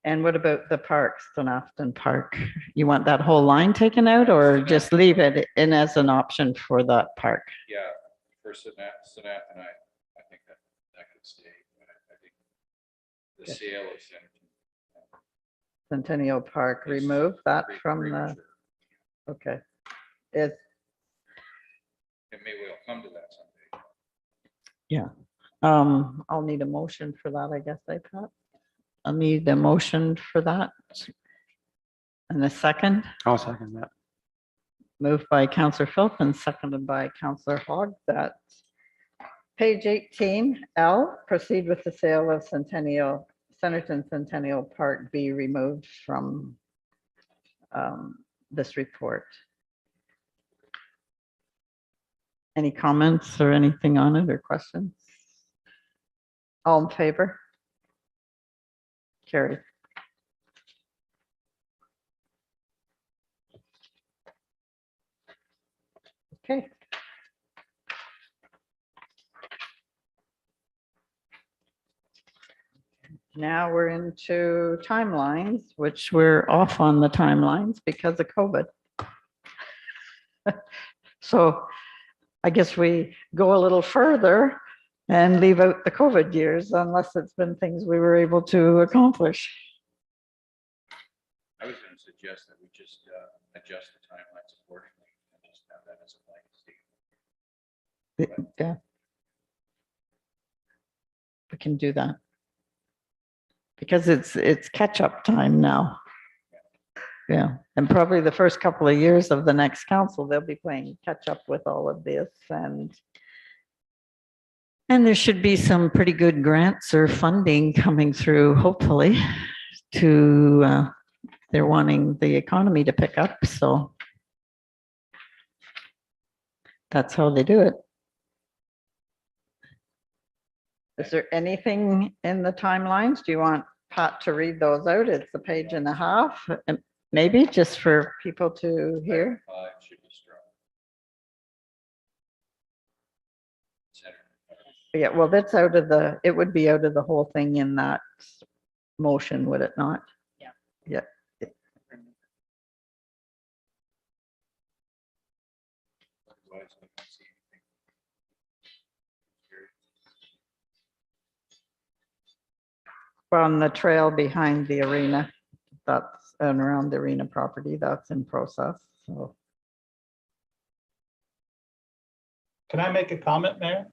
And what about the parks, Afton Park? You want that whole line taken out or just leave it in as an option for that park? Yeah, for Sanath and I think that could stay. But I think the sale of Centennial Park, is remove that from the, premature. okay. It's, It may well come to that someday. I'll need a motion for that, I guess, Pat. I'll need a motion for that. And a second, I'll second that. moved by Counselor Philp and seconded by Counselor Hogg, that page 18L, proceed with the sale of Centerton Centennial Park be removed from this report. Any comments or anything on it or questions? All in favor? Carried. Okay. Now we're into timelines, which we're off on the timelines because of COVID. So I guess we go a little further and leave out the COVID years unless it's been things we were able to accomplish. I was going to suggest that we just adjust the timelines accordingly and just have that as a blank statement. Yeah. We can do that. Because it's catch-up time now. Yeah, and probably the first couple of years of the next council, they'll be playing catch-up with all of this, and there should be some pretty good grants or funding coming through, hopefully, to they're wanting the economy to pick up, so that's how they do it. Is there anything in the timelines? Do you want Pat to read those out? It's a page and a half, and maybe just for people to hear. 5 should be struck. Center. Yeah, well, that's out of the, it would be out of the whole thing in that motion, would it not? Yeah. Yeah. Otherwise, I don't see anything. On the trail behind the arena, that's, and around the arena property, that's in process, so. Can I make a comment, Mayor?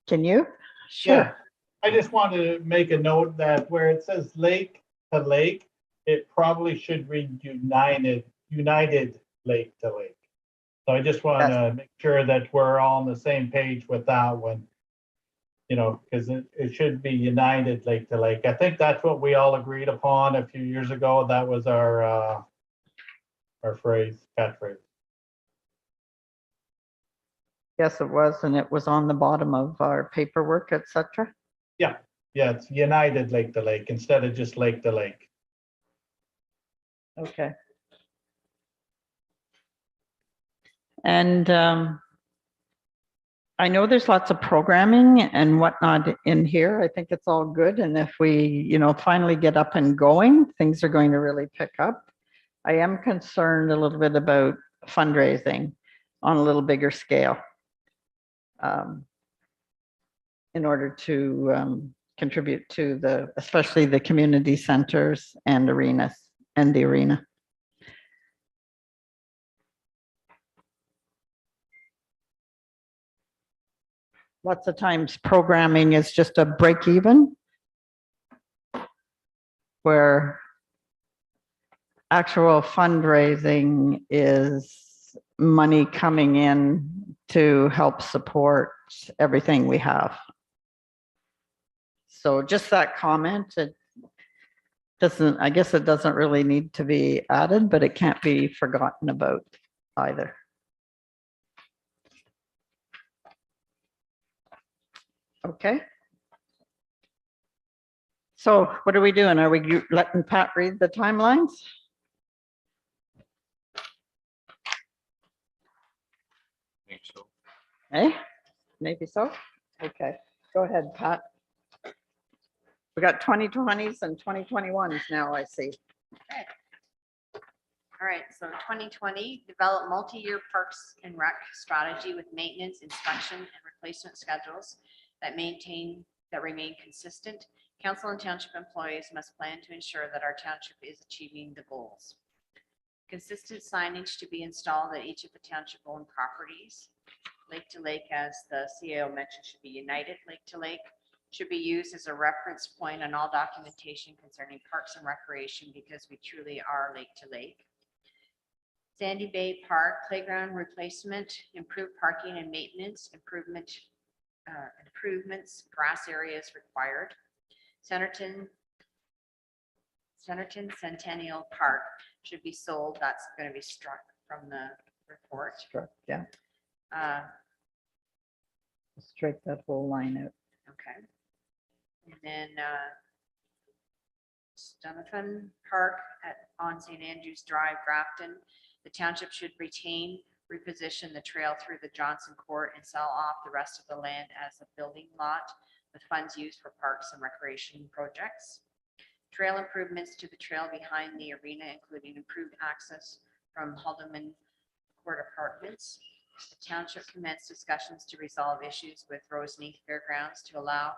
Can you? Yeah. Sure. I just want to make a note that where it says lake to lake, it probably should read united lake to lake. So I just want to make sure that we're all on the same page with that one. You know, because it should be united lake to lake. I think that's what we all agreed upon a few years ago. That was our catchphrase. Yes, it was, and it was on the bottom of our paperwork, etc. Yeah, it's united lake to lake instead of just lake to lake. Okay. And I know there's lots of programming and whatnot in here. I think it's all good. And if we, finally get up and going, things are going to really pick up. I am concerned a little bit about fundraising on a little bigger scale in order to contribute to especially the community centers and arenas and the arena. Lots of times programming is just a break even, where actual fundraising is money coming in to help support everything we have. So just that comment, I guess it doesn't really need to be added, but it can't be forgotten about. either. Okay. So what are we doing? Are we letting Pat read the timelines? Think so. Eh? Maybe so. Okay, go ahead, Pat. We got 2020s and 2021s now, I see. All right, so 2020, develop multi-year parks and rec strategy with maintenance, inspection, and replacement schedules that remain consistent. Council and township employees must plan to ensure that our township is achieving the goals. Consistent signage to be installed at each of the township-owned properties. Lake to Lake, as the CAO mentioned, should be United Lake to Lake. Should be used as a reference point on all documentation concerning parks and recreation because we truly are lake to lake. Sandy Bay Park playground replacement, improved parking and maintenance, improvements, grass areas required. Centerton Centennial Park should be sold. That's going to be struck from the report. Yeah, Uh, strike that whole line out. Okay. And then Stunafun Park on St. Andrews Drive, Grafton. The township should reposition the trail through the Johnson Court and sell off the rest of the land as a building lot with funds used for parks and recreation projects. Trail improvements to the trail behind the arena, including improved access from Haldeman Court Apartments. The township commenced discussions to resolve issues with Roseneath Fairgrounds to allow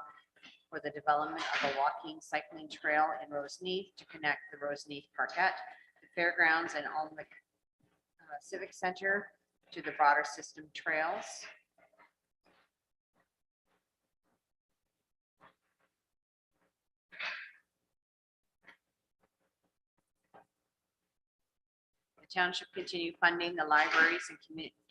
for the development of a walking cycling trail in Roseneath to connect the Roseneath Parkette, the fairgrounds and Alnwick Civic Center to the broader system trails. The township continue funding the libraries and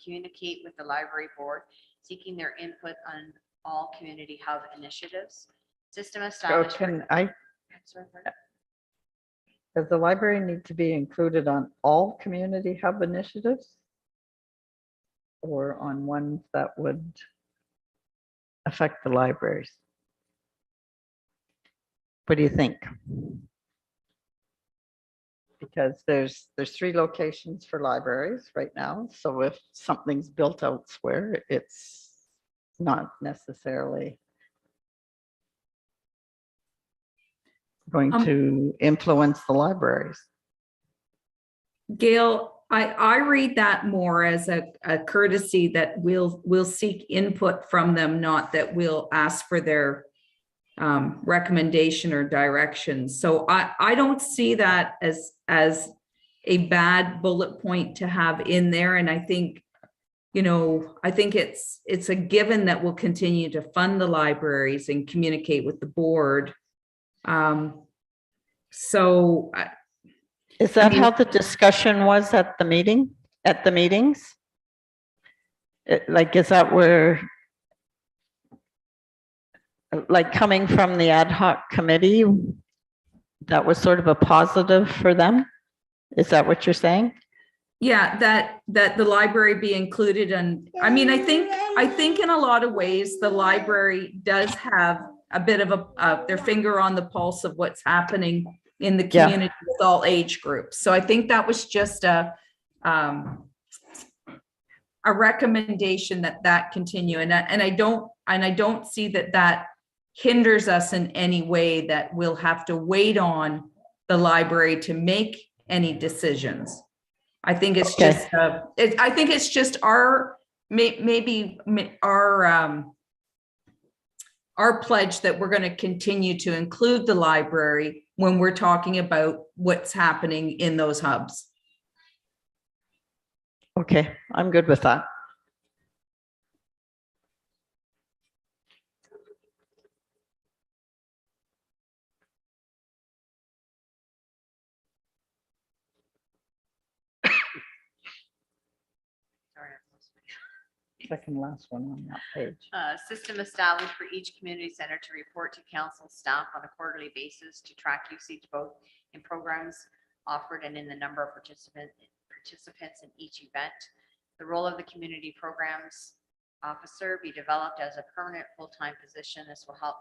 communicate with the library board, seeking their input on all community hub initiatives. System So established. Does the library need to be included on all community hub initiatives? Or on ones that would affect the libraries? What do you think? Because there's 3 locations for libraries right now. So if something's built elsewhere, it's not necessarily going to influence the libraries. Gail, I read that more as a courtesy that we'll seek input from them, not that we'll ask for their recommendation or direction. So I don't see that as a bad bullet point to have in there. And I think, I think it's a given that we'll continue to fund the libraries and communicate with the board. Is that how the discussion was at the meetings? Is that where, like coming from the ad hoc committee, that was sort of a positive for them? Is that what you're saying? Yeah, that the library be included. And I mean, I think in a lot of ways, the library does have a bit of their finger on the pulse of what's happening in the community with all age groups. So I think that was just a recommendation that continue. And I don't see that hinders us in any way, that we'll have to wait on the library to make any decisions. I think it's just I think it's just our pledge that we're going to continue to include the library when we're talking about what's happening in those hubs. Okay, I'm good with that. Second last one on that page. System established for each community center to report to council staff on a quarterly basis to track usage both in programs offered and in the number of participants participants in each event. The role of the community programs officer be developed as a permanent full-time position. This will help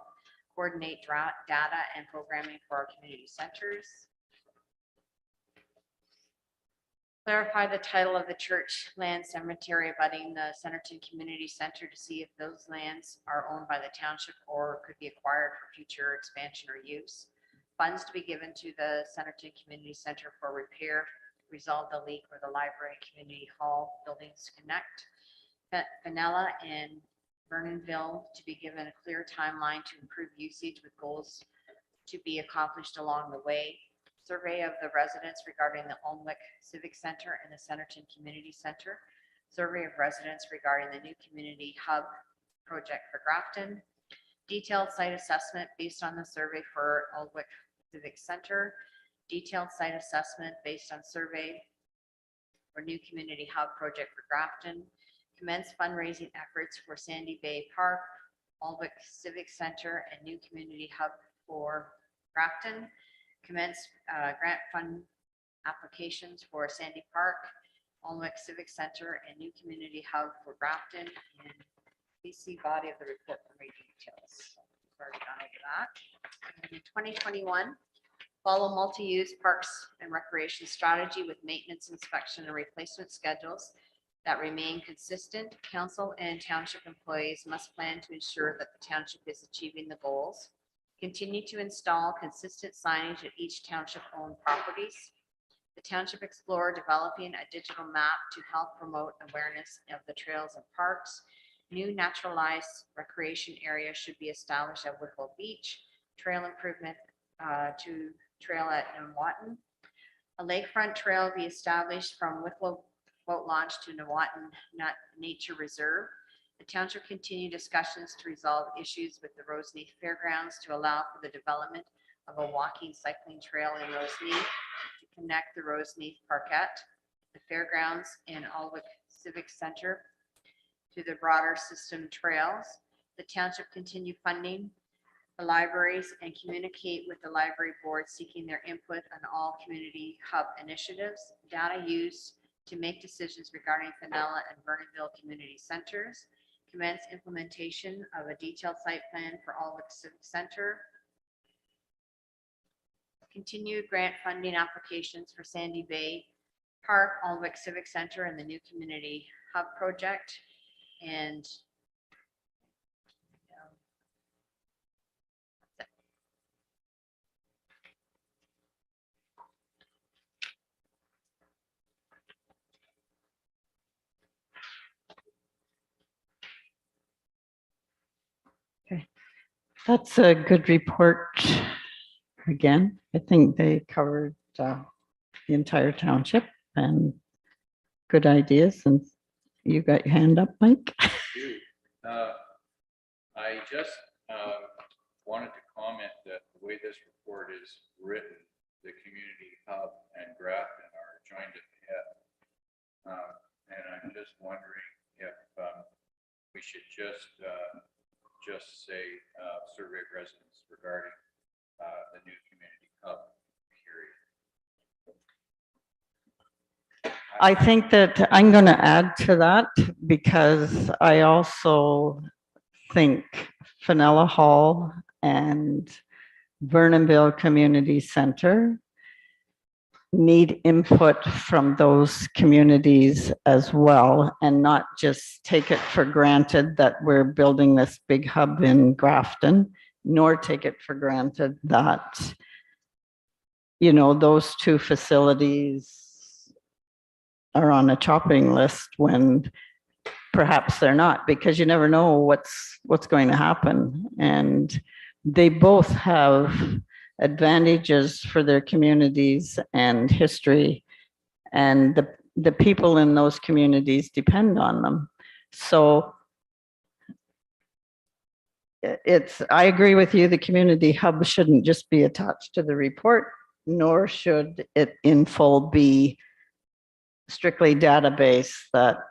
coordinate data and programming for our community centers. Clarify the title of the church land cemetery abutting the Centerton Community Center to see if those lands are owned by the township or could be acquired for future expansion or use. Funds to be given to the Centerton Community Center for repair, resolve the leak where the library and community hall buildings connect. Vanilla and Vernonville to be given a clear timeline to improve usage with goals to be accomplished along the way. Survey of the residents regarding the Olmwick Civic Center and the Centerton Community Center. Survey of residents regarding the new community hub project for Grafton. Detailed site assessment based on the survey for Olmwick Civic Center. Detailed site assessment based on survey for new community hub project for Grafton. Commence fundraising efforts for Sandy Bay Park, Olmwick Civic Center, and new community hub for Grafton. Commence grant fund applications for Sandy Park, Olmwick Civic Center, and new community hub for Grafton. And please see body of the report for more details. We've already gone over that. And in 2021, follow multi-use parks and recreation strategy with maintenance, inspection, and replacement schedules that remain consistent. Council and township employees must plan to ensure that the township is achieving the goals. Continue to install consistent signage at each township-owned properties. The township explore developing a digital map to help promote awareness of the trails and parks. New naturalized recreation areas should be established at Whitwell Beach. Trail improvement to trail at Newawton. A lakefront trail be established from Whitwell Boat Launch to Newawton Nature Reserve. The township continue discussions to resolve issues with the Roseneath Fairgrounds to allow for the development of a walking cycling trail in Roseneath to connect the Roseneath Parkette, the fairgrounds, and Olmwick Civic Center to the broader system trails. The township continue funding the libraries and communicate with the library board seeking their input on all community hub initiatives. Data used to make decisions regarding Fenella and Vernonville community centers. Commence implementation of a detailed site plan for Olmwick Civic Center. Continued grant funding applications for Sandy Bay Park, Olmwick Civic Center, and the new community hub project. And That's a good report. Again, I think they covered the entire township and good ideas. And you got your hand up, Mike? I just wanted to comment that the way this report is written, the community hub and Grafton are joined at the hip. And I'm just wondering if we should just say survey of residents regarding the new community hub period. I think that I'm going to add to that because I also think Fenella Hall and Vernonville Community Center need input from those communities as well, and not just take it for granted that we're building this big hub in Grafton, nor take it for granted that, you know, those two facilities are on a chopping list when perhaps they're not, because you never know what's going to happen. And they both have advantages for their communities and history, and the people in those communities depend on them. So I agree with you, the community hub shouldn't just be attached to the report, nor should it in full be strictly database that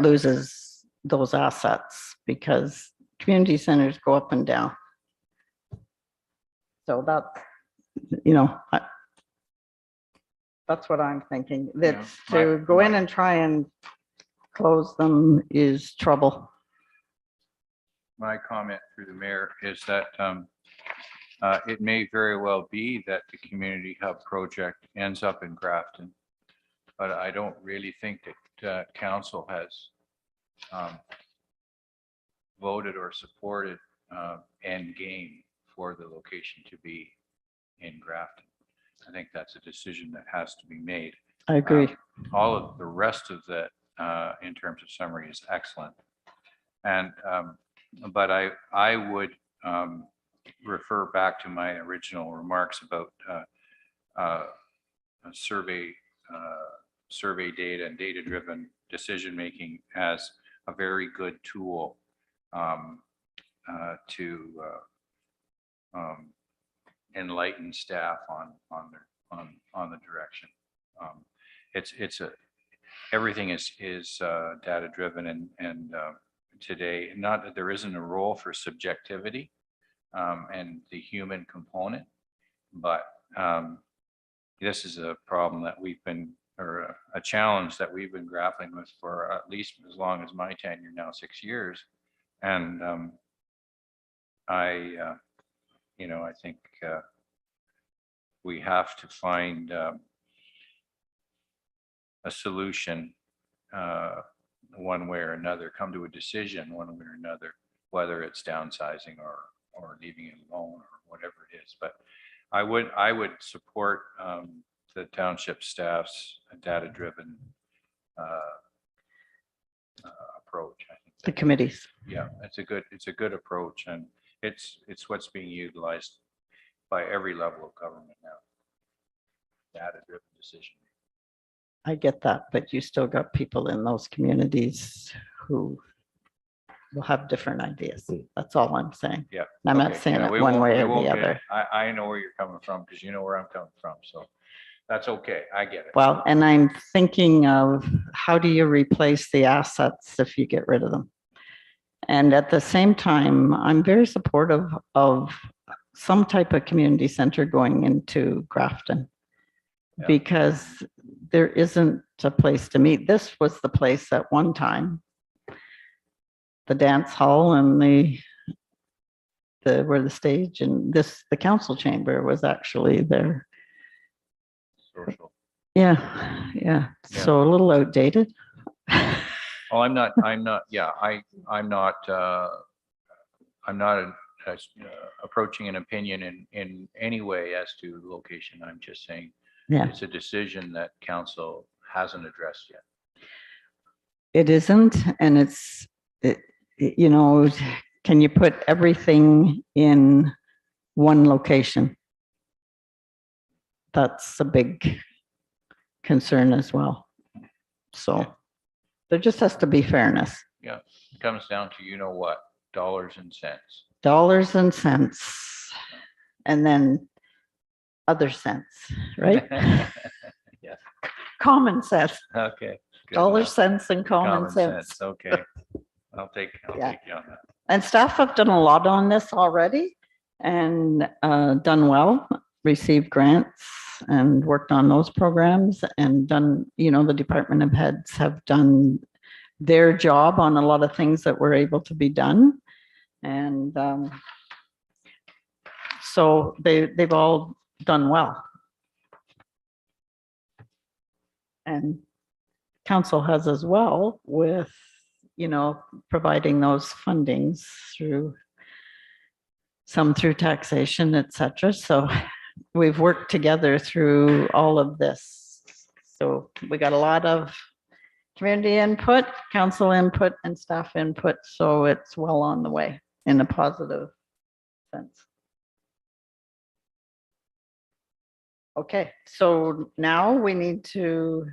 loses those assets, because community centers go up and down. So that, you know, That's what I'm thinking. Yeah, That's to go in and try and close them is trouble. My comment through the mayor is that it may very well be that the community hub project ends up in Grafton. But I don't really think that council has voted or supported end game for the location to be in Grafton. I think that's a decision that has to be made. I agree. All of the rest of that in terms of summary is excellent. And but I would refer back to my original remarks about survey data and data-driven decision-making as a very good tool to enlighten staff on the direction. Everything is data-driven and today, not that there isn't a role for subjectivity and the human component, but this is a problem that we've been, or a challenge that we've been grappling with for at least as long as my tenure now, 6 years. And I think we have to find a solution one way or another, come to a decision one way or another, whether it's downsizing or leaving it alone or whatever it is. But I would support the township staff's data-driven approach. I think The committees. yeah, it's a good approach, and it's what's being utilized by every level of government now. Data-driven decision. I get that, but you still got people in those communities who will have different ideas. That's all I'm saying. Yeah. And I'm not okay, saying yeah, it we one won't- way we or won't the get- other. I know where you're coming from because you know where I'm coming from, so that's okay. I get it. Well, and I'm thinking of how do you replace the assets if you get rid of them? And at the same time, I'm very supportive of some type of community center going into Grafton. Yeah. Because there isn't a place to meet. This was the place at one time. The dance hall and where the stage and the council chamber was actually there. Social. Yeah, yeah. So a little outdated. Oh, I'm not, yeah, I'm not approaching an opinion in any way as to location. I'm just saying Yeah. it's a decision that council hasn't addressed yet. It isn't, and can you put everything in one location? That's a big concern as well. So there just has to be fairness. Yeah, it comes down to, you know what, dollars and cents. Dollars and cents, and then other sense, right? Yeah. Common sense, Okay. good dollar enough. cents and common sense. Okay. I'll take Yeah. you on that. And staff have done a lot on this already and done well, received grants and worked on those programs and done, the department of heads have done their job on a lot of things that were able to be done. And so they've all done well. And council has as well with, providing those fundings through taxation, et cetera. So we've worked together through all of this. So we got a lot of community input, council input, and staff input. So it's well on the way in a positive sense. Okay, so now we need to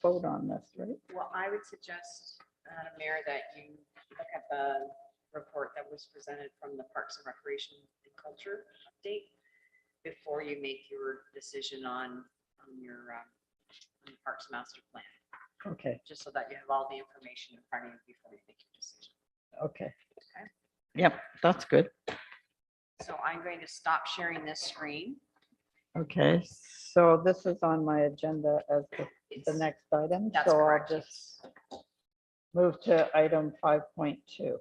vote on this, right? Well, I would suggest, Mayor, that you look at the report that was presented from the Parks and Recreation and Culture update before you make your decision on your on the Parks Master Plan, Okay, just so that you have all the information in front of you before you make your decision. okay. Okay. Yep, that's good. So I'm going to stop sharing this screen. Okay, so this is on my agenda as the It's- next item, That's so I'll correct. just move to item 5.2.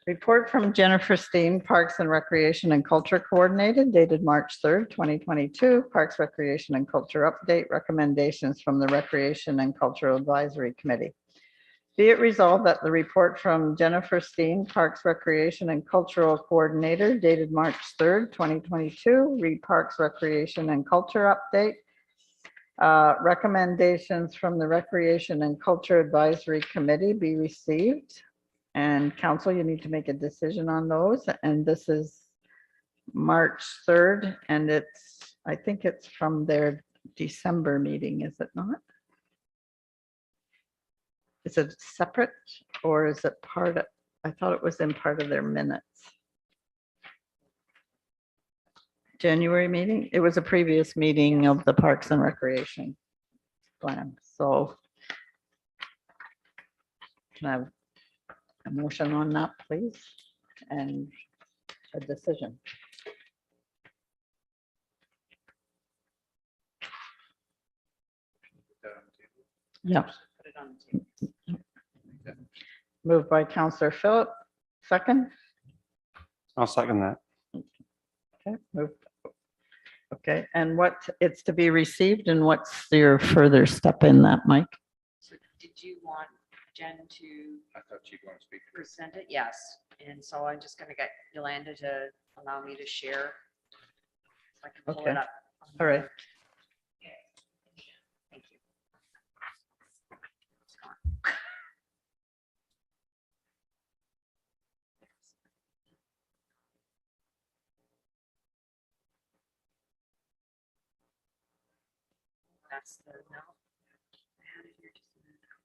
Report from Jennifer Steen, Parks and Recreation and Culture Coordinator, dated March 3rd, 2022. Parks, Recreation and Culture Update, recommendations from the Recreation and Cultural Advisory Committee. Be it resolved that the report from Jennifer Steen, Parks, Recreation and Cultural Coordinator, dated March 3rd, 2022, read Parks, Recreation and Culture Update. Recommendations from the Recreation and Culture Advisory Committee be received. And council, you need to make a decision on those. And this is March 3rd, and I think it's from their December meeting, is it not? Is it separate or is it part of, I thought it was in part of their minutes. January meeting? It was a previous meeting of the Parks and Recreation plan, so. Can I have a motion on that, please? And a decision. Yeah. Put it on the table. Moved by Counselor Phillip, second. I'll second that. Okay, moved. Okay, and what it's to be received and what's your further step in that, Mike? So did you want Jen to I thought you'd want to speak. present it? Yes. And so I'm just gonna get Yolanda to allow me to share. So I can pull Okay. it up. on All right. the- Thank you. It's gone. That's the, no. I had it here just a minute ago.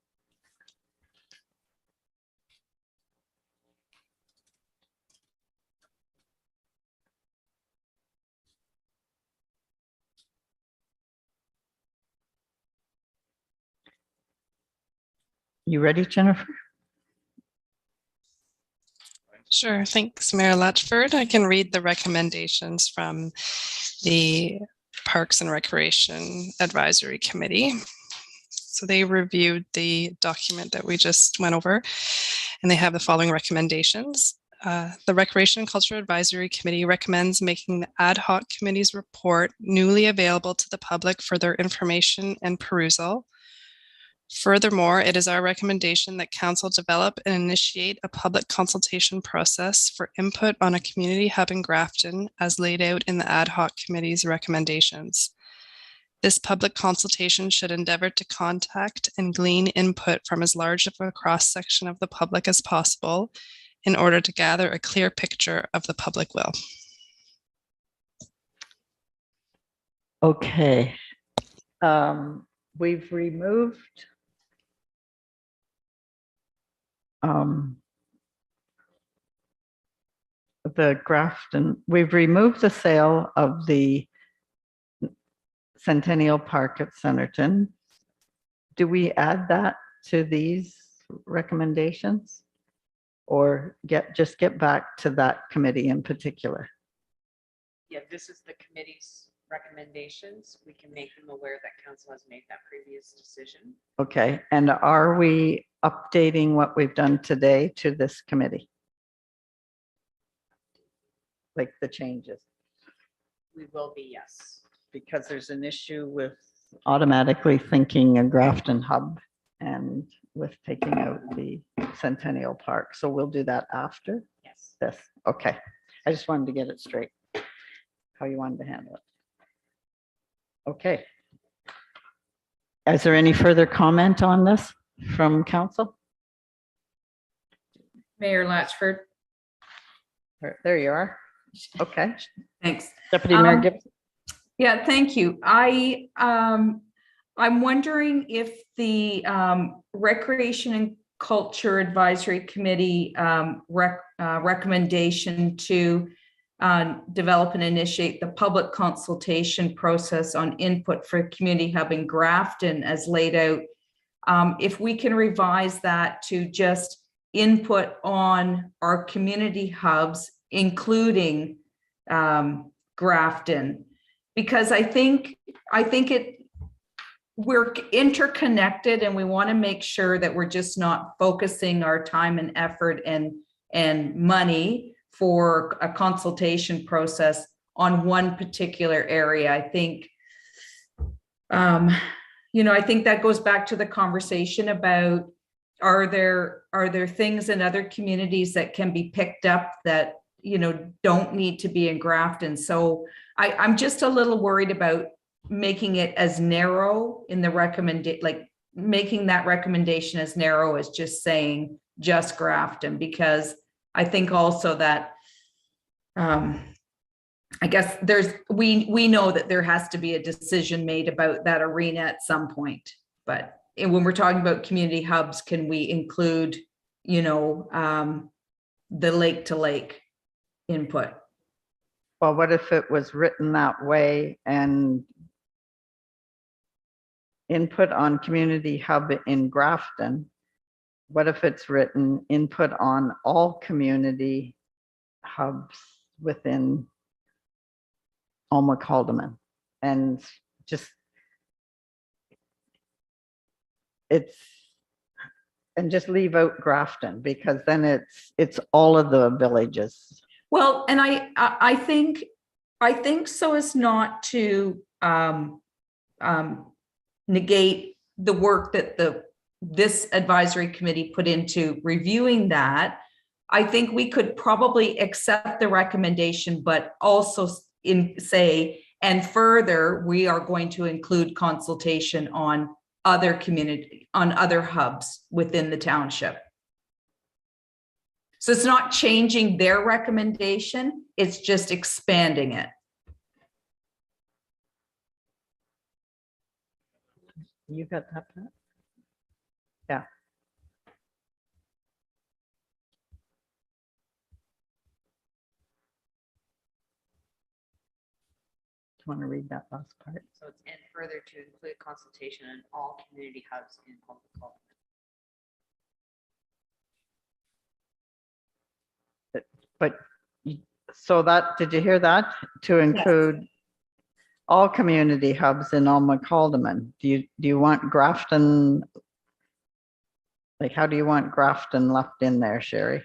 You ready, Jennifer? Sure, thanks, Mayor Latchford. I can read the recommendations from the Parks and Recreation Advisory Committee. So they reviewed the document that we just went over, and they have the following recommendations. The Recreation and Culture Advisory Committee recommends making the ad hoc committee's report newly available to the public for their information and perusal. Furthermore, it is our recommendation that council develop and initiate a public consultation process for input on a community hub in Grafton as laid out in the ad hoc committee's recommendations. This public consultation should endeavor to contact and glean input from as large of a cross-section of the public as possible in order to gather a clear picture of the public will. Okay. We've removed the Grafton, we've removed the sale of the Centennial Park at Centerton. Do we add that to these recommendations? Or just get back to that committee in particular? Yeah, this is the committee's recommendations. We can make them aware that council has made that previous decision. Okay, and are we updating what we've done today to this committee? Like the changes? We will be, yes. Because there's an issue with automatically thinking a Grafton hub and with taking out the Centennial Park. So we'll do that after Yes. this. Okay, I just wanted to get it straight, how you wanted to handle it. Okay. Is there any further comment on this from council? Mayor Latchford, There you are. Okay. thanks. Deputy Mayor Um, Gibson. Yeah, thank you. I'm wondering if the Recreation and Culture Advisory Committee recommendation to develop and initiate the public consultation process on input for community hub in Grafton as laid out, if we can revise that to just input on our community hubs, including Grafton. because I think we're interconnected and we want to make sure that we're just not focusing our time and effort and money for a consultation process on one particular area. I think, I think that goes back to the conversation about, are there things in other communities that can be picked up that, don't need to be in Grafton? So I'm just a little worried about making it as narrow in the making that recommendation as narrow as just saying just Grafton, because I think also that, I guess we know that there has to be a decision made about that arena at some point, but when we're talking about community hubs, can we include, the lake to lake input? Well, what if it was written that way and input on community hub in Grafton? What if it's written input on all community hubs within Alma Calderman, and just just leave out Grafton, because then it's all of the villages. Well, and I think so as not to negate the work that this advisory committee put into reviewing that. I think we could probably accept the recommendation, but also and further, we are going to include consultation on other hubs within the township. So it's not changing their recommendation, it's just expanding it. You got that, Pat? Yeah. Do you want to read that last part? So it's and further to include consultation in all community hubs in Alma Calderman. But, so that, did you hear that? To include all community hubs in Alma Calderman. Do you want Grafton? Like, how do you want Grafton left in there, Sherry?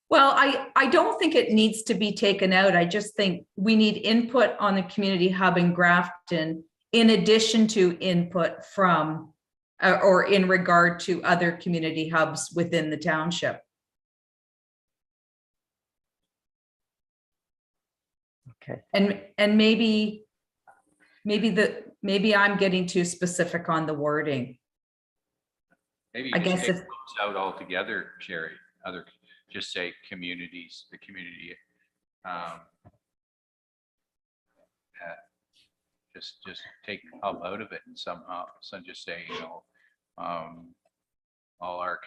Well, I don't think it needs to be taken out. I just think we need input on the community hub in Grafton, in addition to input from or in regard to other community hubs within the township. Okay. And maybe I'm getting too specific on the wording. Maybe I you just guess take if- those out altogether, Sherry. Just say communities, the community. Just take hub out of it and somehow, so just say, all our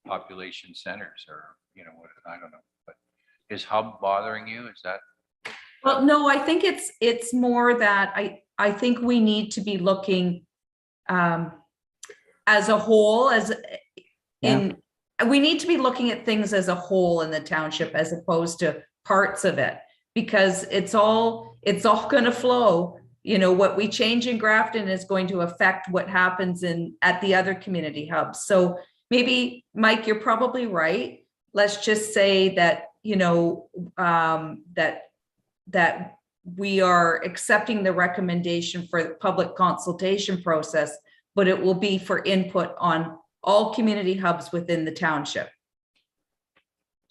population centers, or, what, I don't know, but is hub bothering you? Is that? Well, no, I think it's more that I think we need to be looking as a whole, we need to be looking at things as a whole in the township as opposed to parts of it, because it's all going to flow. What we change in Grafton is going to affect what happens at the other community hubs. So maybe, Mike, you're probably right. Let's just say that, that we are accepting the recommendation for the public consultation process, but it will be for input on all community hubs within the township.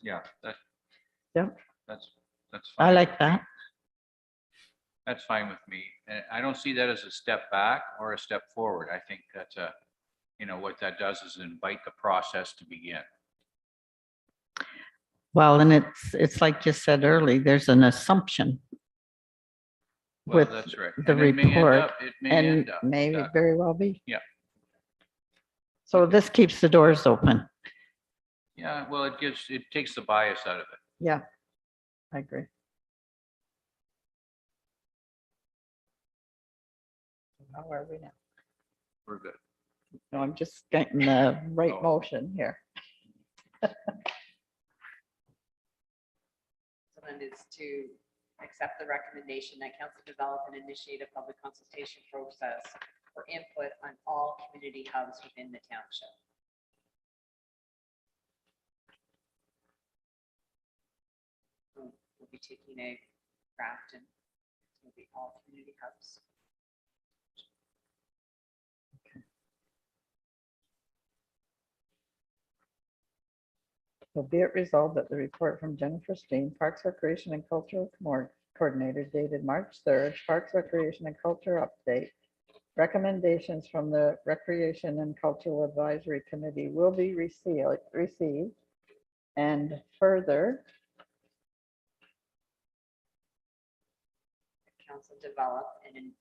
Yeah. Yep. That's fine. I like that. That's fine with me. And I don't see that as a step back or a step forward. I think that's what that does is invite the process to begin. Well, and it's like you said earlier, there's an assumption Well, with that's right. the And it may end report, up- It may and end up. may that- very well be. Yeah. So this keeps the doors open. Yeah, well, it takes the bias out of it. Yeah, I agree. How are we now? We're good. No, I'm just getting the right Oh. motion here. So then it's to accept the recommendation that council develop and initiate a public consultation process for input on all community hubs within the township. We'll be taking a Grafton, will be all community hubs. So be it resolved that the report from Jennifer Steen, Parks, Recreation and Cultural Coordinator dated March 3rd, Parks, Recreation and Culture update. Recommendations from the Recreation and Cultural Advisory Committee will be received. And further, Council develop and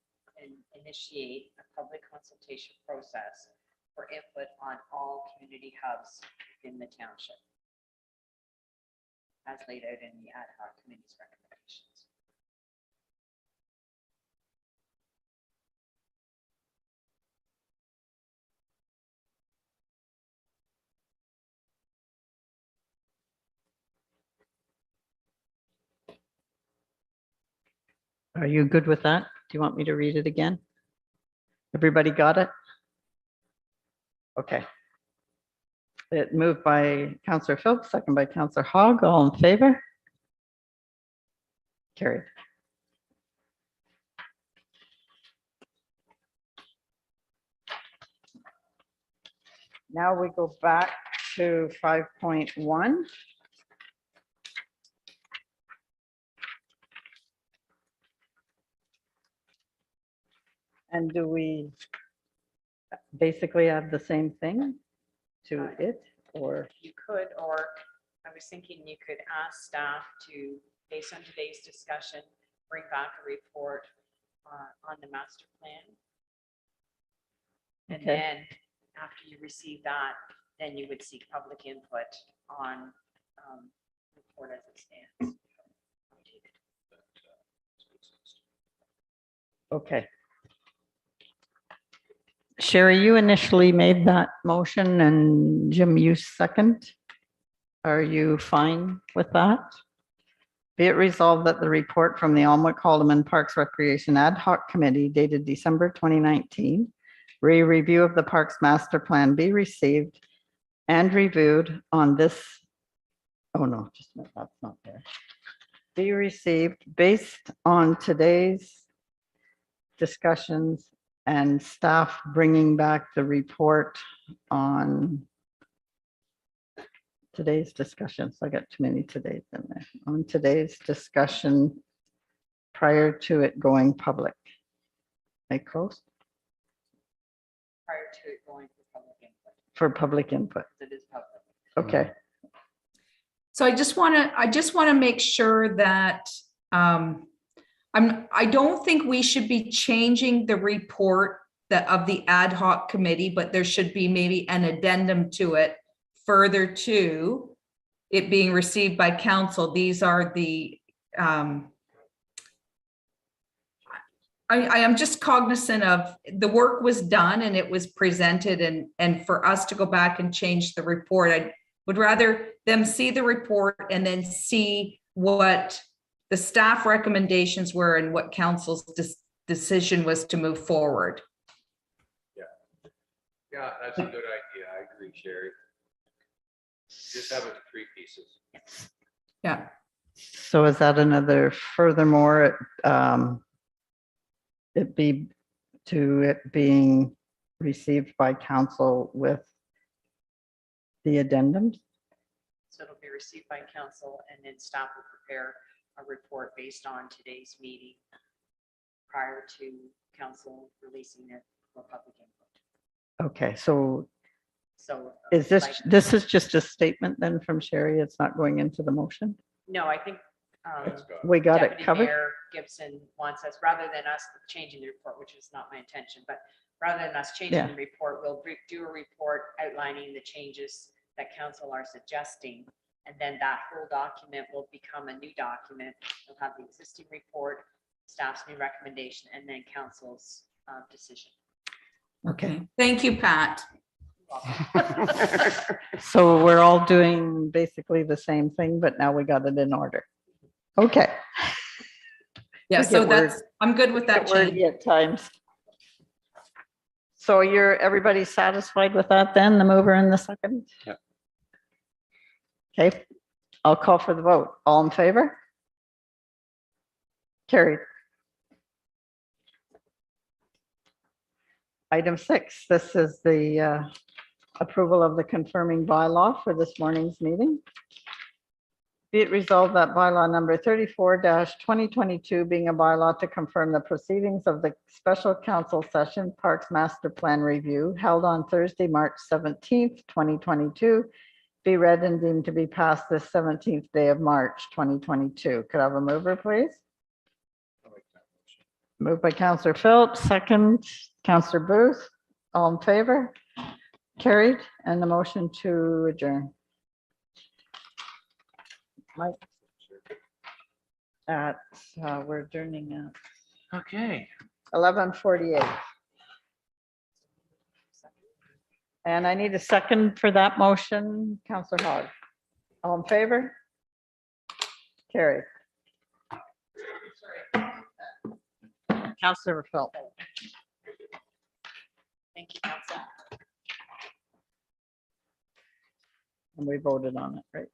initiate a public consultation process for input on all community hubs in the township, as laid out in the ad hoc committee's recommendations. are you good with that? Do you want me to read it again? Everybody got it? Okay. It moved by Councillor Phillips, second by Councillor Hogg, all in favor? Carried. Now we go back to 5.1. And do we basically have the same thing to it, or? You could, or I was thinking you could ask staff to, based on today's discussion, bring back a report on the master plan. And Okay. then after you receive that, then you would seek public input on report as it stands. Okay. Sherry, you initially made that motion and Jim, you second. Are you fine with that? Be it resolved that the report from the Almwick Haldeman Parks Recreation Ad Hoc Committee dated December 2019, review of the Parks Master Plan be received and reviewed on this. Oh no, just a minute, that's not there. Be received based on today's discussions and staff bringing back the report on today's discussions. I got too many todays in there. On today's discussion prior to it going public. Make close Prior to it going for public input, for public input. it is public. Okay, So I just want to make sure that I don't think we should be changing the report of the ad hoc committee, but there should be maybe an addendum to it further to it being received by council. These are the I am just cognizant of the work was done and it was presented, and for us to go back and change the report, I would rather them see the report and then see what the staff recommendations were and what council's decision was to move forward. Yeah, that's a good idea. I agree, Sherry. Just have it in 3 pieces. Yeah. so is that another furthermore, it being received by council with the addendums? So it'll be received by council and then staff will prepare a report based on today's meeting prior to council releasing it for public input. Okay, so So. is like- this is just a statement then from Sherry? It's not going into the motion? No, I think. We got it Deputy covered? Mayor Gibson wants us, rather than us changing the report, which is not my intention, but rather than us changing Yeah. the report, we'll do a report outlining the changes that council are suggesting. And then that whole document will become a new document. We'll have the existing report, staff's new recommendation, and then council's decision. Okay, Thank you, Pat. so we're all doing basically the same thing, but now we got it in order. Okay. Yeah, We so get word- that's, I'm good with that Get wordy change. at times. So everybody satisfied with that then, the mover and the second? Yeah. Okay, I'll call for the vote. All in favor? Carried. Item 6, this is the approval of the confirming bylaw for this morning's meeting. Be it resolved that bylaw number 34-2022 being a bylaw to confirm the proceedings of the special council session Parks Master Plan Review held on Thursday, March 17th, 2022, be read and deemed to be passed this 17th day of March, 2022. Could I have a mover, please? Moved by Counselor Phillips, second, Counselor Booth. All in favor? Carried, and the motion to adjourn. Mike? We're adjourning at Okay. 11:48. And I need a second for that motion, Counselor Hogg. All in favor? Carried. Counselor Phillips. Thank you, Council. And we voted on it, right?